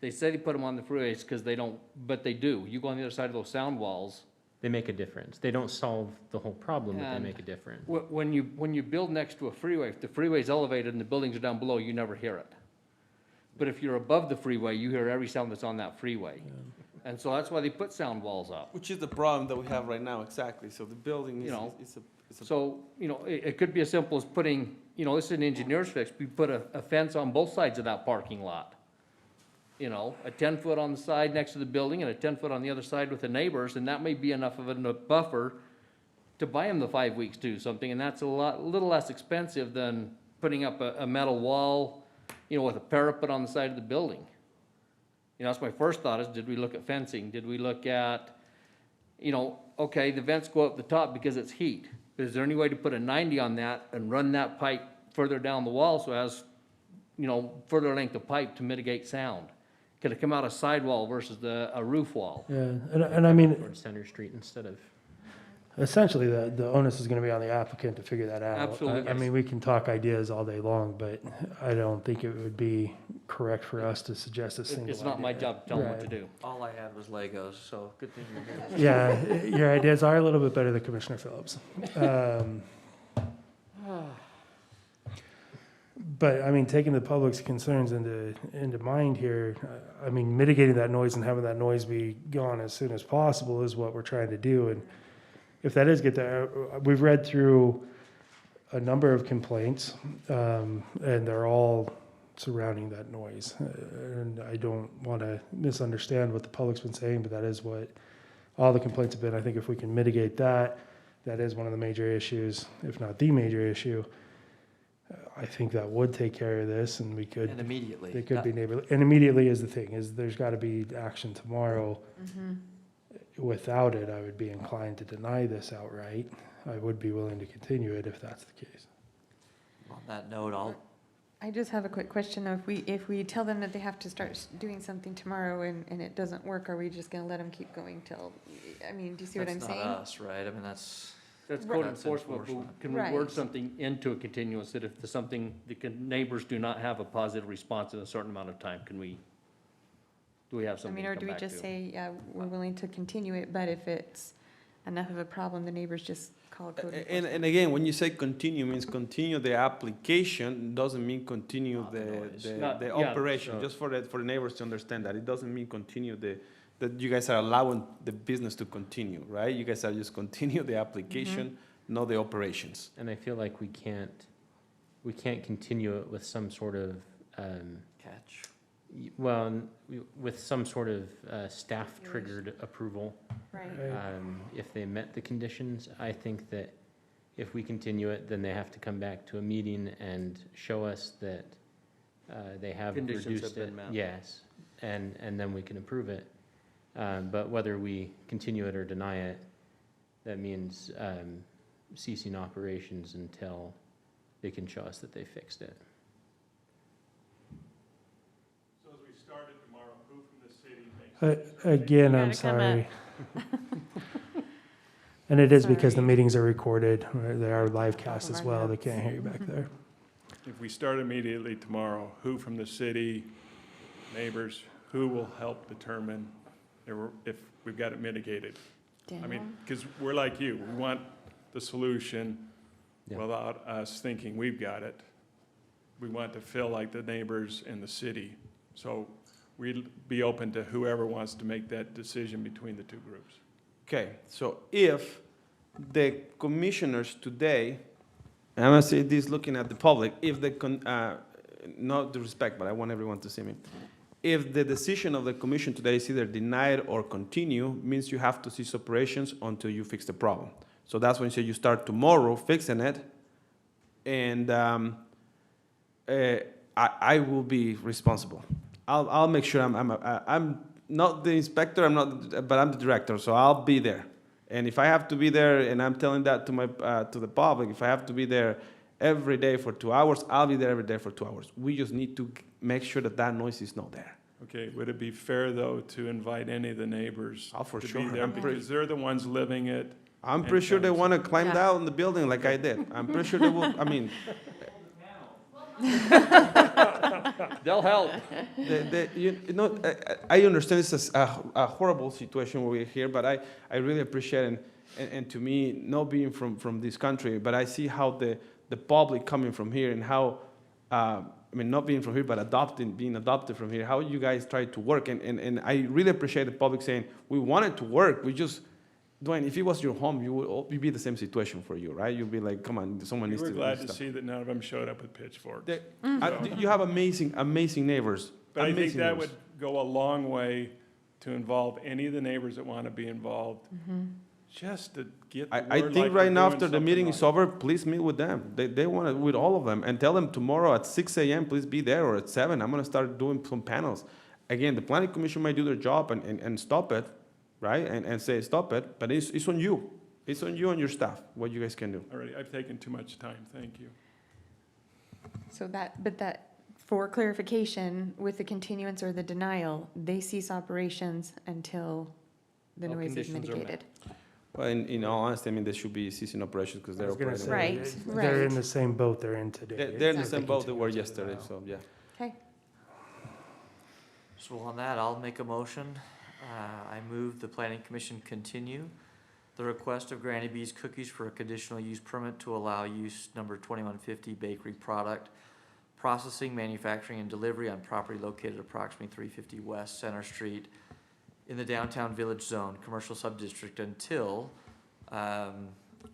They say they put them on the freeways because they don't, but they do. You go on the other side of those sound walls. They make a difference. They don't solve the whole problem, but they And make a difference. When you build next to a freeway, if the freeway's elevated and the buildings are down below, you never hear it. But if you're above the freeway, you hear every sound that's on that freeway. And so that's why they put sound walls up. Which is the problem that we have right now, exactly. So the building is, So, it could be as simple as putting, this is an engineer's fix, we put a fence on both sides of that parking lot. A 10-foot on the side next to the building and a 10-foot on the other side with the neighbors, and that may be enough of a buffer to buy them the 5 weeks to do something, and that's little less expensive than putting up a metal wall, with a parapet on the side of the building. That's my first thought is, did we look at fencing? Did we look at, okay, the vents go up the top because it's heat. Is there any way to put a 90 on that and run that pipe further down the wall so it has, further length of pipe to mitigate sound? Could it come out a sidewall versus a roof wall? Yeah, and I mean, Towards Center Street instead of. essentially, the onus is gonna be on the applicant to figure that out. Absolutely. I mean, we can talk ideas all day long, but I don't think it would be correct for us to suggest a single idea. It's not my job to tell them what to Right. do. All I had was Legos, so good thing you're here. Yeah, your ideas are a little bit better than Commissioner Phillips. But, I mean, taking the public's concerns into mind here, I mean, mitigating that noise and having that noise be gone as soon as possible is what we're trying to do. And if that is get there, we've read through a number of complaints, and they're all surrounding that noise. And I don't want to misunderstand what the public's been saying, but that is what all the complaints have been. I think if we can mitigate that, that is one of the major issues, if not the major issue. I think that would take care of this, and we could. And immediately. They could be neighborly, and immediately is the thing, is there's got to be action tomorrow. Without it, I would be inclined to deny this outright. I would be willing to continue it if that's the case. On that note, I just have a quick question, though. If we tell them that they have to start doing something tomorrow and it doesn't work, are we just gonna let them keep going till, I mean, do you see what I'm that's saying? not us, right? I mean, that's Code That's enforcement, but enforcement. can we Right. word something into a continuous, that if there's something, neighbors do not have a positive response in a certain amount of time, do we have I something mean, to or come do we back just to? say, yeah, we're willing to continue it, but if it's enough of a problem, the neighbors just call code enforcement? And again, when you say continue, means continue the application, doesn't mean continue Not the noise. the Yeah, operation, sure. just for the neighbors to understand that. It doesn't mean continue that you guys are allowing the business to continue, right? You guys are just continue the application, not the operations. And I feel like we can't continue it with some sort of, catch. with some sort of staff-triggered approval. Right. If they met the conditions, I think that if we continue it, then they have to come back to a meeting and show us that they have Conditions have reduced it. been met. Yes, and then we can approve it. But whether we continue it or deny it, that means ceasing operations until they can show us that they fixed it. So as we started tomorrow, who from the city makes? Again, You I'm gotta come sorry. And it is because the Sorry. meetings are recorded, or they are live cast as our well, they notes. can't hear you back there. if we start immediately tomorrow, who from the city, neighbors, who will help determine if we've got it mitigated? I mean, because we're like you, we want the solution without us thinking we've got it. We want to feel like the neighbors in the city. So we'd be open to whoever wants to make that decision between the two groups. Okay, so if the commissioners today, and I'm gonna say this looking at the public, if the, not disrespect, but I want everyone to see me. If the decision of the commission today is either denied or continue, means you have to cease operations until you fix the problem. So that's when you say you start tomorrow fixing it, and I will be responsible. I'll make sure I'm not the inspector, but I'm the director, so I'll be there. And if I have to be there, and I'm telling that to to the public, if I have to be there every day for 2 hours, I'll be there every day for 2 hours. We just need to make sure that noise is not there. Okay, would it be fair, though, to invite any of the neighbors Oh, for to sure. be there? Because they're the ones living it. I'm pretty sure they want to climb down the building like I did. I'm pretty sure they will, I mean. They'll help. I understand this is a horrible situation where we're here, but I really appreciate it. And to me, not being from this country, but I see how the public coming from here and how, I mean, not being from here, but being adopted from here, how you guys try to work. And I really appreciate the public saying, we wanted to work, we just, Dwayne, if it was your home, you'd be the same situation for you, right? You'd be like, come on, someone needs to do We were glad to stuff. see that none of them showed up with pitchforks. You have amazing neighbors. But I think amazing that neighbors. would go a long way to involve any of the neighbors that want to be involved, just to get the word I like think we're right now, doing after the something meeting right. is over, please meet with them. They want to, with all of them, and tell them tomorrow at 6 a.m., please be there, or at 7, I'm going to start doing some panels. Again, the planning commission might do their job and stop it, right? And say, stop it, but it's on you. It's on you and your staff, what you guys can do. All right, I've taken too much time, thank you. So that, for clarification, with the continuance or the denial, they cease operations until the All noise is conditions are met. mitigated. Well, in all honesty, I mean, they should be ceasing operations because I they're was gonna operating. say, Right, they're right. in the same boat they're in today. They're in the It's same the boat they were continuance of yesterday, denial. so, yeah. Okay, So on that, I'll make a motion. I move the planning commission continue the request of Granny B's Cookies for a conditional use permit to allow use number 2150 bakery product, processing, manufacturing, and delivery on property located approximately 350 West Center Street in the downtown village zone, commercial subdistrict, until,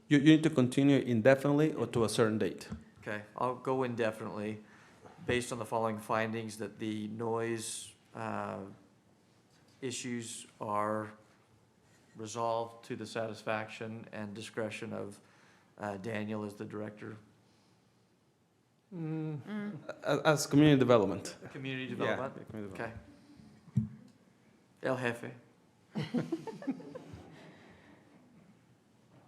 You need to continue indefinitely or to a certain date. okay, I'll go indefinitely, based on the following findings, that the noise issues are resolved to the satisfaction and discretion of Daniel as the director. As community development. Community Yeah, development? community Okay. development. El Jefe.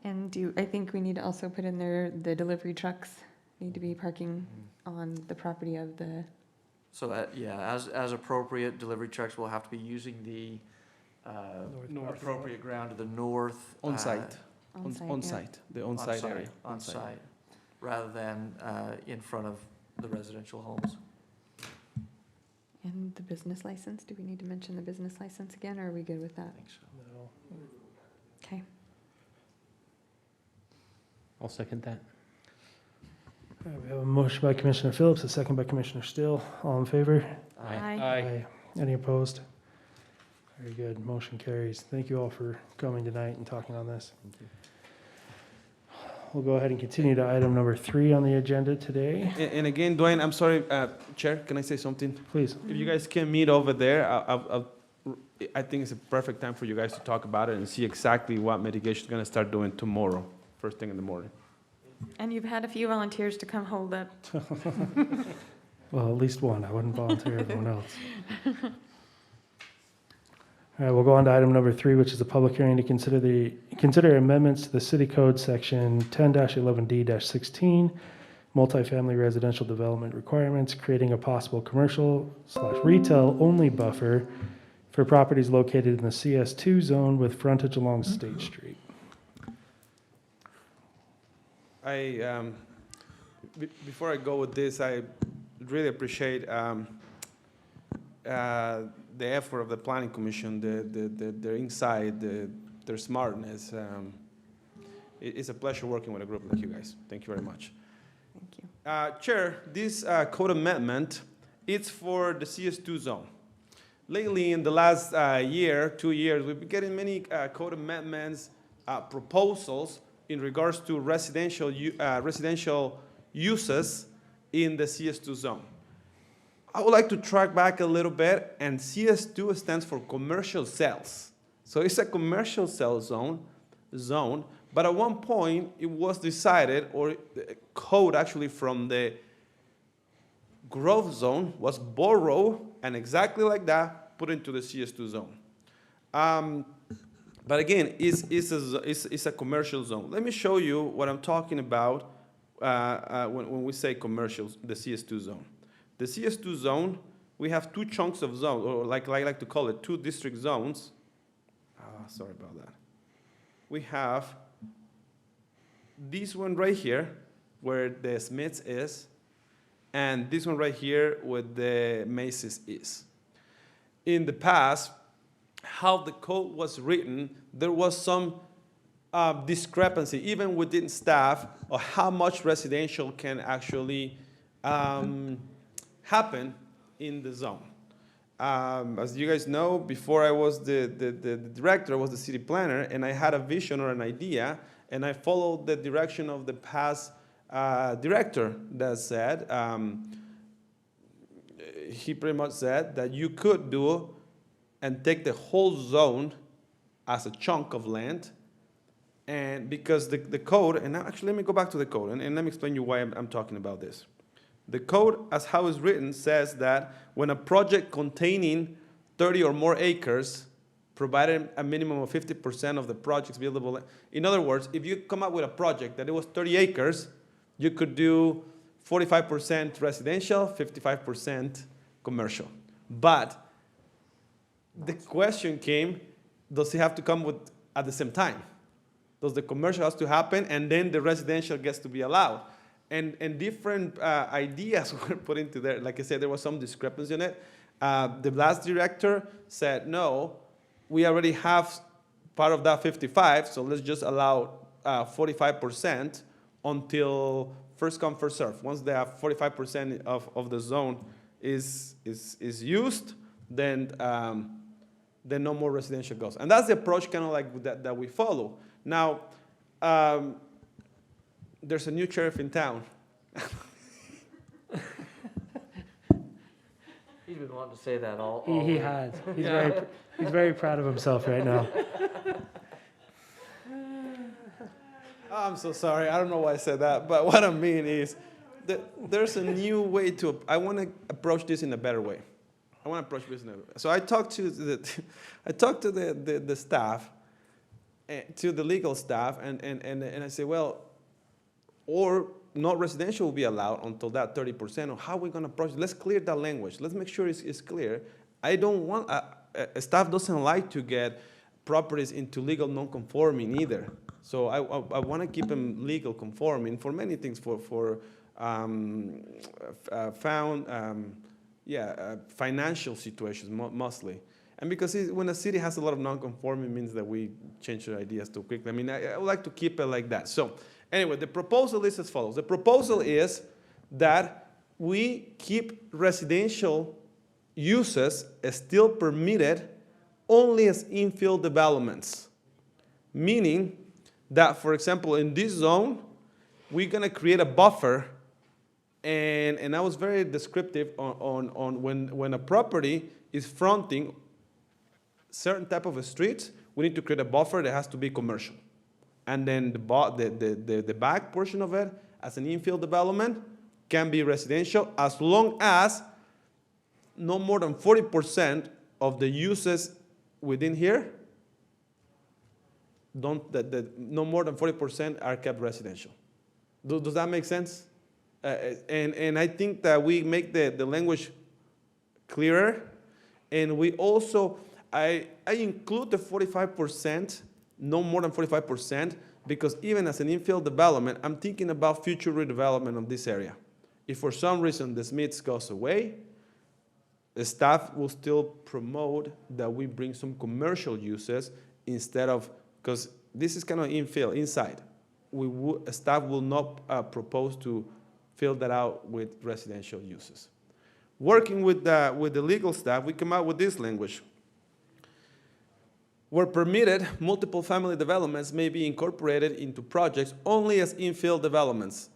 and I think we need to also put in there, the delivery trucks need to be parking on the property of the, So, yeah, as appropriate, delivery trucks will have to be using the appropriate ground to the north. On-site. on-site, yeah. On-site, the on-site area. On-site, rather than in front of the residential homes. And the business license, do we need to mention the business license again, or are we good with I that? think so. Okay. I'll second that. All right, we have a motion by Commissioner Phillips, a second by Commissioner Still. All in favor? Aye. Any opposed? Very good. Motion carries. Thank you all for coming tonight and talking on this. Thank you. We'll go ahead and continue to item number 3 on the agenda today. And again, Dwayne, I'm sorry, Chair, can I say something? Please. If you guys can meet over there, I think it's a perfect time for you guys to talk about it and see exactly what mitigation is going to start doing tomorrow, first thing in the morning. And you've had a few volunteers to come hold up. Well, at least one. I wouldn't volunteer everyone else. All right, we'll go on to item number 3, which is a public hearing to consider amendments to the City Code Section 10-11D-16, multifamily residential development requirements, creating a possible commercial/retail-only buffer for properties located in the CS2 zone with frontage along State Street. Before I go with this, I really appreciate the effort of the Planning Commission, their insight, their smartness. It's a pleasure working with a group like you guys. Thank you very much. Thank you. Chair, this code amendment, it's for the CS2 zone. Lately, in the last year, 2 years, we've been getting many code amendments, proposals in regards to residential uses in the CS2 zone. I would like to track back a little bit, and CS2 stands for commercial sales. So it's a commercial sales zone, but at one point it was decided, or the code actually from the growth zone was borrowed, and exactly like that, put into the CS2 zone. But again, it's a commercial zone. Let me show you what I'm talking about when we say commercial, the CS2 zone. The CS2 zone, we have two chunks of zones, or like I like to call it, two district zones. Sorry about that. We have this one right here, where the Smiths is, and this one right here, where the Macy's is. In the past, how the code was written, there was some discrepancy, even within staff, of how much residential can actually happen in the zone. As you guys know, before I was the director, I was the city planner, and I had a vision or an idea, and I followed the direction of the past director that said, he pretty much said that you could do and take the whole zone as a chunk of land, and because the code, and actually let me go back to the code, and let me explain you why I'm talking about this. The code, as how it's written, says that when a project containing 30 or more acres, provided a minimum of 50% of the project's buildable. In other words, if you come up with a project that it was 30 acres, you could do 45% residential, 55% commercial. But the question came, does it have to come with at the same time? Does the commercial has to happen and then the residential gets to be allowed? And different ideas were put into there. Like I said, there was some discrepancy in it. The last director said, no, we already have part of that 55, so let's just allow 45% until first come, first serve. Once they have 45% of the zone is used, then no more residential goes. And that's the approach kind of like that we follow. Now, there's a new sheriff in town. He's been wanting to say that all He has. He's very proud of himself right now. I'm so sorry. I don't know why I said that. But what I mean is that there's a new way to, I want to approach this in a better way. I want to approach this in a better way. So I talked to the staff, to the legal staff, and I say, well, or not residential will be allowed until that 30%, or how are we going to approach it? Let's clear that language. Let's make sure it's clear. I don't want, staff doesn't like to get properties into legal non-conforming either. So I want to keep them legal conforming for many things, for financial situations mostly. And because when a city has a lot of non-conforming, means that we change our ideas too quickly. I mean, I would like to keep it like that. So anyway, the proposal is as follows. The proposal is that we keep residential uses still permitted only as infill developments. Meaning that, for example, in this zone, we're going to create a buffer. And I was very descriptive on when a property is fronting certain type of a street, we need to create a buffer that has to be commercial. And then the back portion of it, as an infill development, can be residential as long as no more than 40% of the uses within here, no more than 40% are kept residential. Does that make sense? And I think that we make the language clearer, and we also, I include the 45% no more than 45%, because even as an infill development, I'm thinking about future redevelopment of this area. If for some reason the Smiths goes away, the staff will still promote that we bring some commercial uses instead of, because this is kind of infill, inside. Staff will not propose to fill that out with residential uses. Working with the legal staff, we come out with this language. Where permitted, multiple family developments may be incorporated into projects only as infill developments.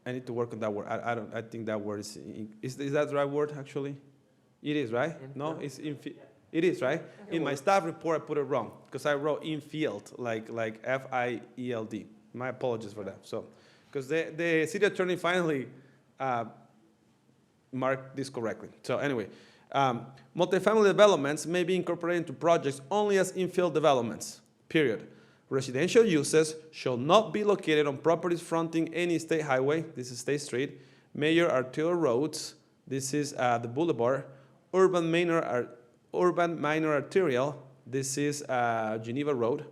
I need to work on that word. I think that word is that the right word, actually? It is, right? No, it's infill. It is, right? In my staff report, I put it wrong, because I wrote infield, like F-I-E-L-D. My apologies for that. So, because the city attorney finally marked this correctly. So anyway, multifamily developments may be incorporated into projects only as infill developments, period. Residential uses shall not be located on properties fronting any state highway, this is State Street, major arterial roads, this is the boulevard, urban minor arterial, this is Geneva Road,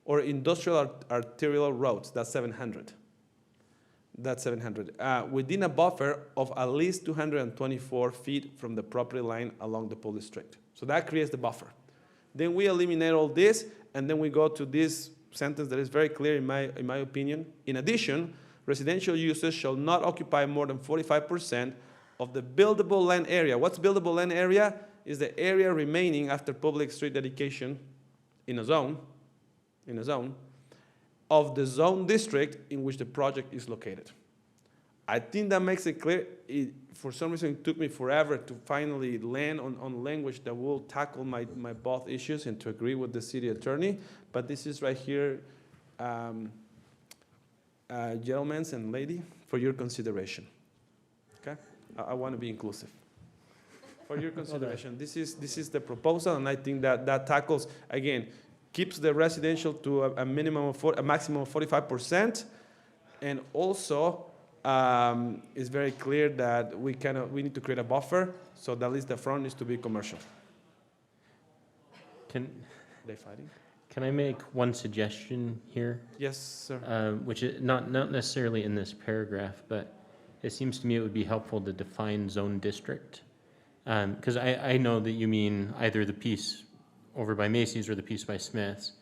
or industrial arterial roads, that's 700. That's 700. Within a buffer of at least 224 feet from the property line along the police district. So that creates the buffer. Then we eliminate all this, and then we go to this sentence that is very clear in my opinion. In addition, residential uses shall not occupy more than 45% of the buildable land area. What's buildable land area? Is the area remaining after public street dedication in a zone, of the zone district in which the project is located. I think that makes it clear. For some reason, it took me forever to finally land on language that will tackle my both issues and to agree with the city attorney. But this is right here, gentlemen and lady, for your consideration. Okay? I want to be inclusive. For your consideration, this is the proposal, and I think that tackles, again, keeps the residential to a maximum of 45%, and also it's very clear that we need to create a buffer, so that at least the front needs to be commercial. Can they fighting? Can I make one suggestion here? Yes, sir. Which is not necessarily in this paragraph, but it seems to me it would be helpful to define zone district, because I know that you mean either the piece over by Macy's or the piece by Smith's,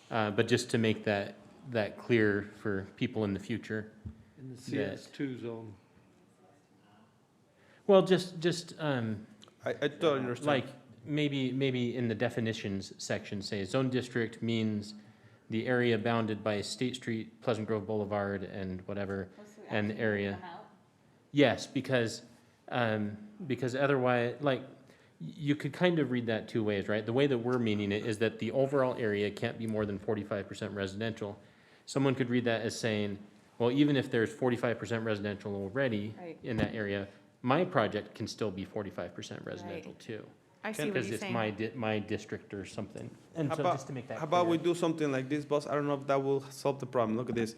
but just to make that clear for people in the future. In the CS2 zone. Well, just I totally understand. Like maybe in the definitions section say zone district means the area bounded by State Street, Pleasant Grove Boulevard, and whatever, and the area. Yes, because otherwise, like, you could kind of read that two ways, right? The way that we're meaning it is that the overall area can't be more than 45% residential. Someone could read that as saying, well, even if there's 45% residential already in that area, my project can still be 45% residential too. I see what you're saying. Because it's my district or something. And How so about, just to make that how about clear. we do something like this, boss? I don't know if that will solve the problem. Look at this.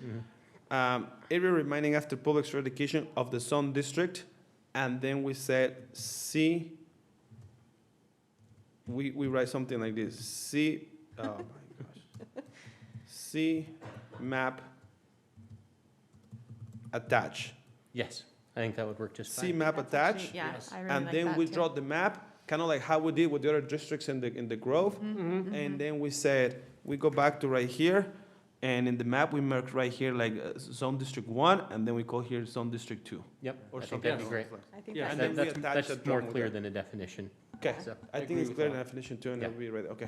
Area remaining after public street dedication of the zone district, and then we said C. We write something like this. C. Oh my gosh. C map attach. Yes, I think that would work just C fine. map attach. Yeah, Yes. I really And like then that we too. draw the map, kind of like how we did with the other districts in the Grove. And then we said, we go back to right here, and in the map, we mark right here like Zone District 1, and then we call here Zone District 2. Yep, Or I think something that'd be great. I think Yeah, that's and then we That's attach that more drawing with clear that. than a definition. Okay, So, I think it's clear in the definition too, and Yeah. it'll be right, okay.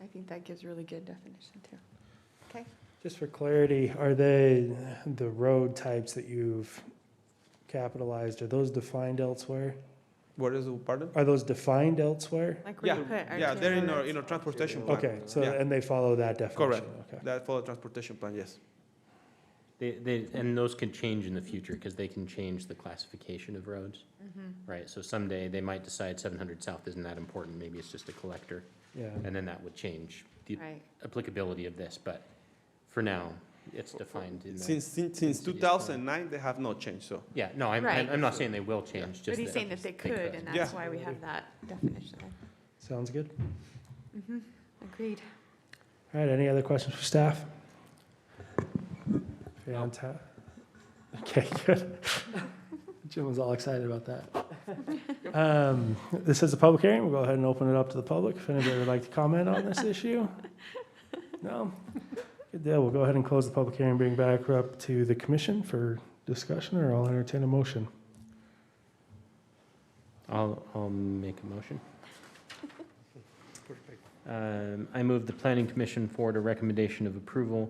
I think that gives really good definition too. Okay. Just for clarity, are the road types that you've capitalized, are those defined elsewhere? What is the, pardon? Are those defined elsewhere? Like where Yeah, you put yeah, they're in arterial our transportation plan. Okay, so, Yeah. and they follow that definition? Correct. Okay. That follow transportation plan, yes. and those can change in the future because they can change the classification of roads, right? So someday they might decide 700 South isn't that important, maybe it's just a collector, Yeah. and then that would change the Right. applicability of this, but for now, it's defined in the. Since city's 2009, they have not changed, so. Yeah, no, Right. I'm not saying they will change, just But he's saying that they think could, about it. and Yeah. that's why we have that definition there. Sounds good. Agreed. All right, any other questions for staff? If you're on Okay, good. Jim was all excited about that. This is a public hearing. We'll go ahead and open it up to the public. If anybody would like to comment on this issue? No? Good deal. We'll go ahead and close the public hearing, bring back up to the commission for discussion, or I'll entertain a motion. I'll make a motion. I move the planning commission forward a recommendation of approval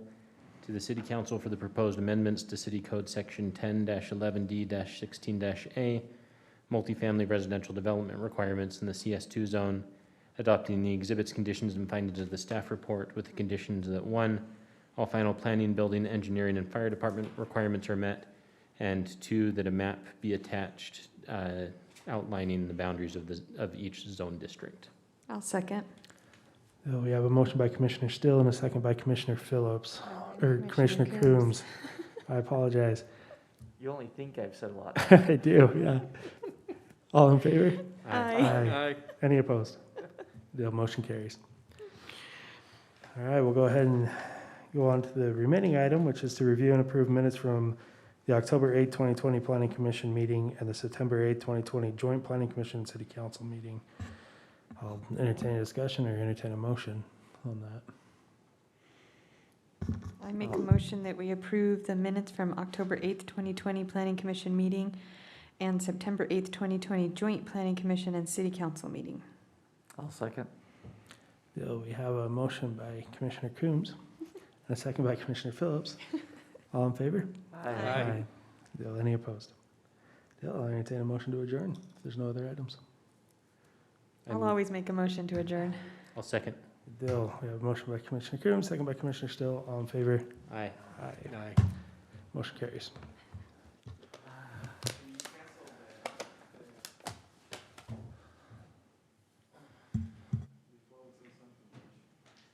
to the city council for the proposed amendments to city code section 10-11D-16-A, multifamily residential development requirements in the CS2 zone, adopting the exhibits, conditions, and findings of the staff report with the conditions that 1, all final planning, building, engineering, and fire department requirements are met, and 2, that a map be attached outlining the boundaries of each zone district. I'll second. We have a motion by Commissioner Still and a second by Commissioner Phillips, or Commissioner Coombs. I apologize. You only think I've said a lot. I do, yeah. All in favor? Aye. Any opposed? The motion carries. All right, we'll go ahead and go on to the remaining item, which is to review and approve minutes from the October 8, 2020 Planning Commission meeting and the September 8, 2020 Joint Planning Commission and City Council meeting. I'll entertain a discussion or entertain a motion on that. I make a motion that we approve the minutes from October 8th, 2020 Planning Commission meeting and September 8th, 2020 Joint Planning Commission and City Council meeting. I'll second. We have a motion by Commissioner Coombs and a second by Commissioner Phillips. All in favor? Aye. Any opposed? I'll entertain a motion to adjourn if there's no other items. I'll always make a motion to adjourn. I'll second. We have a motion by Commissioner Coombs, second by Commissioner Still. All in favor? Aye. Aye. Motion carries.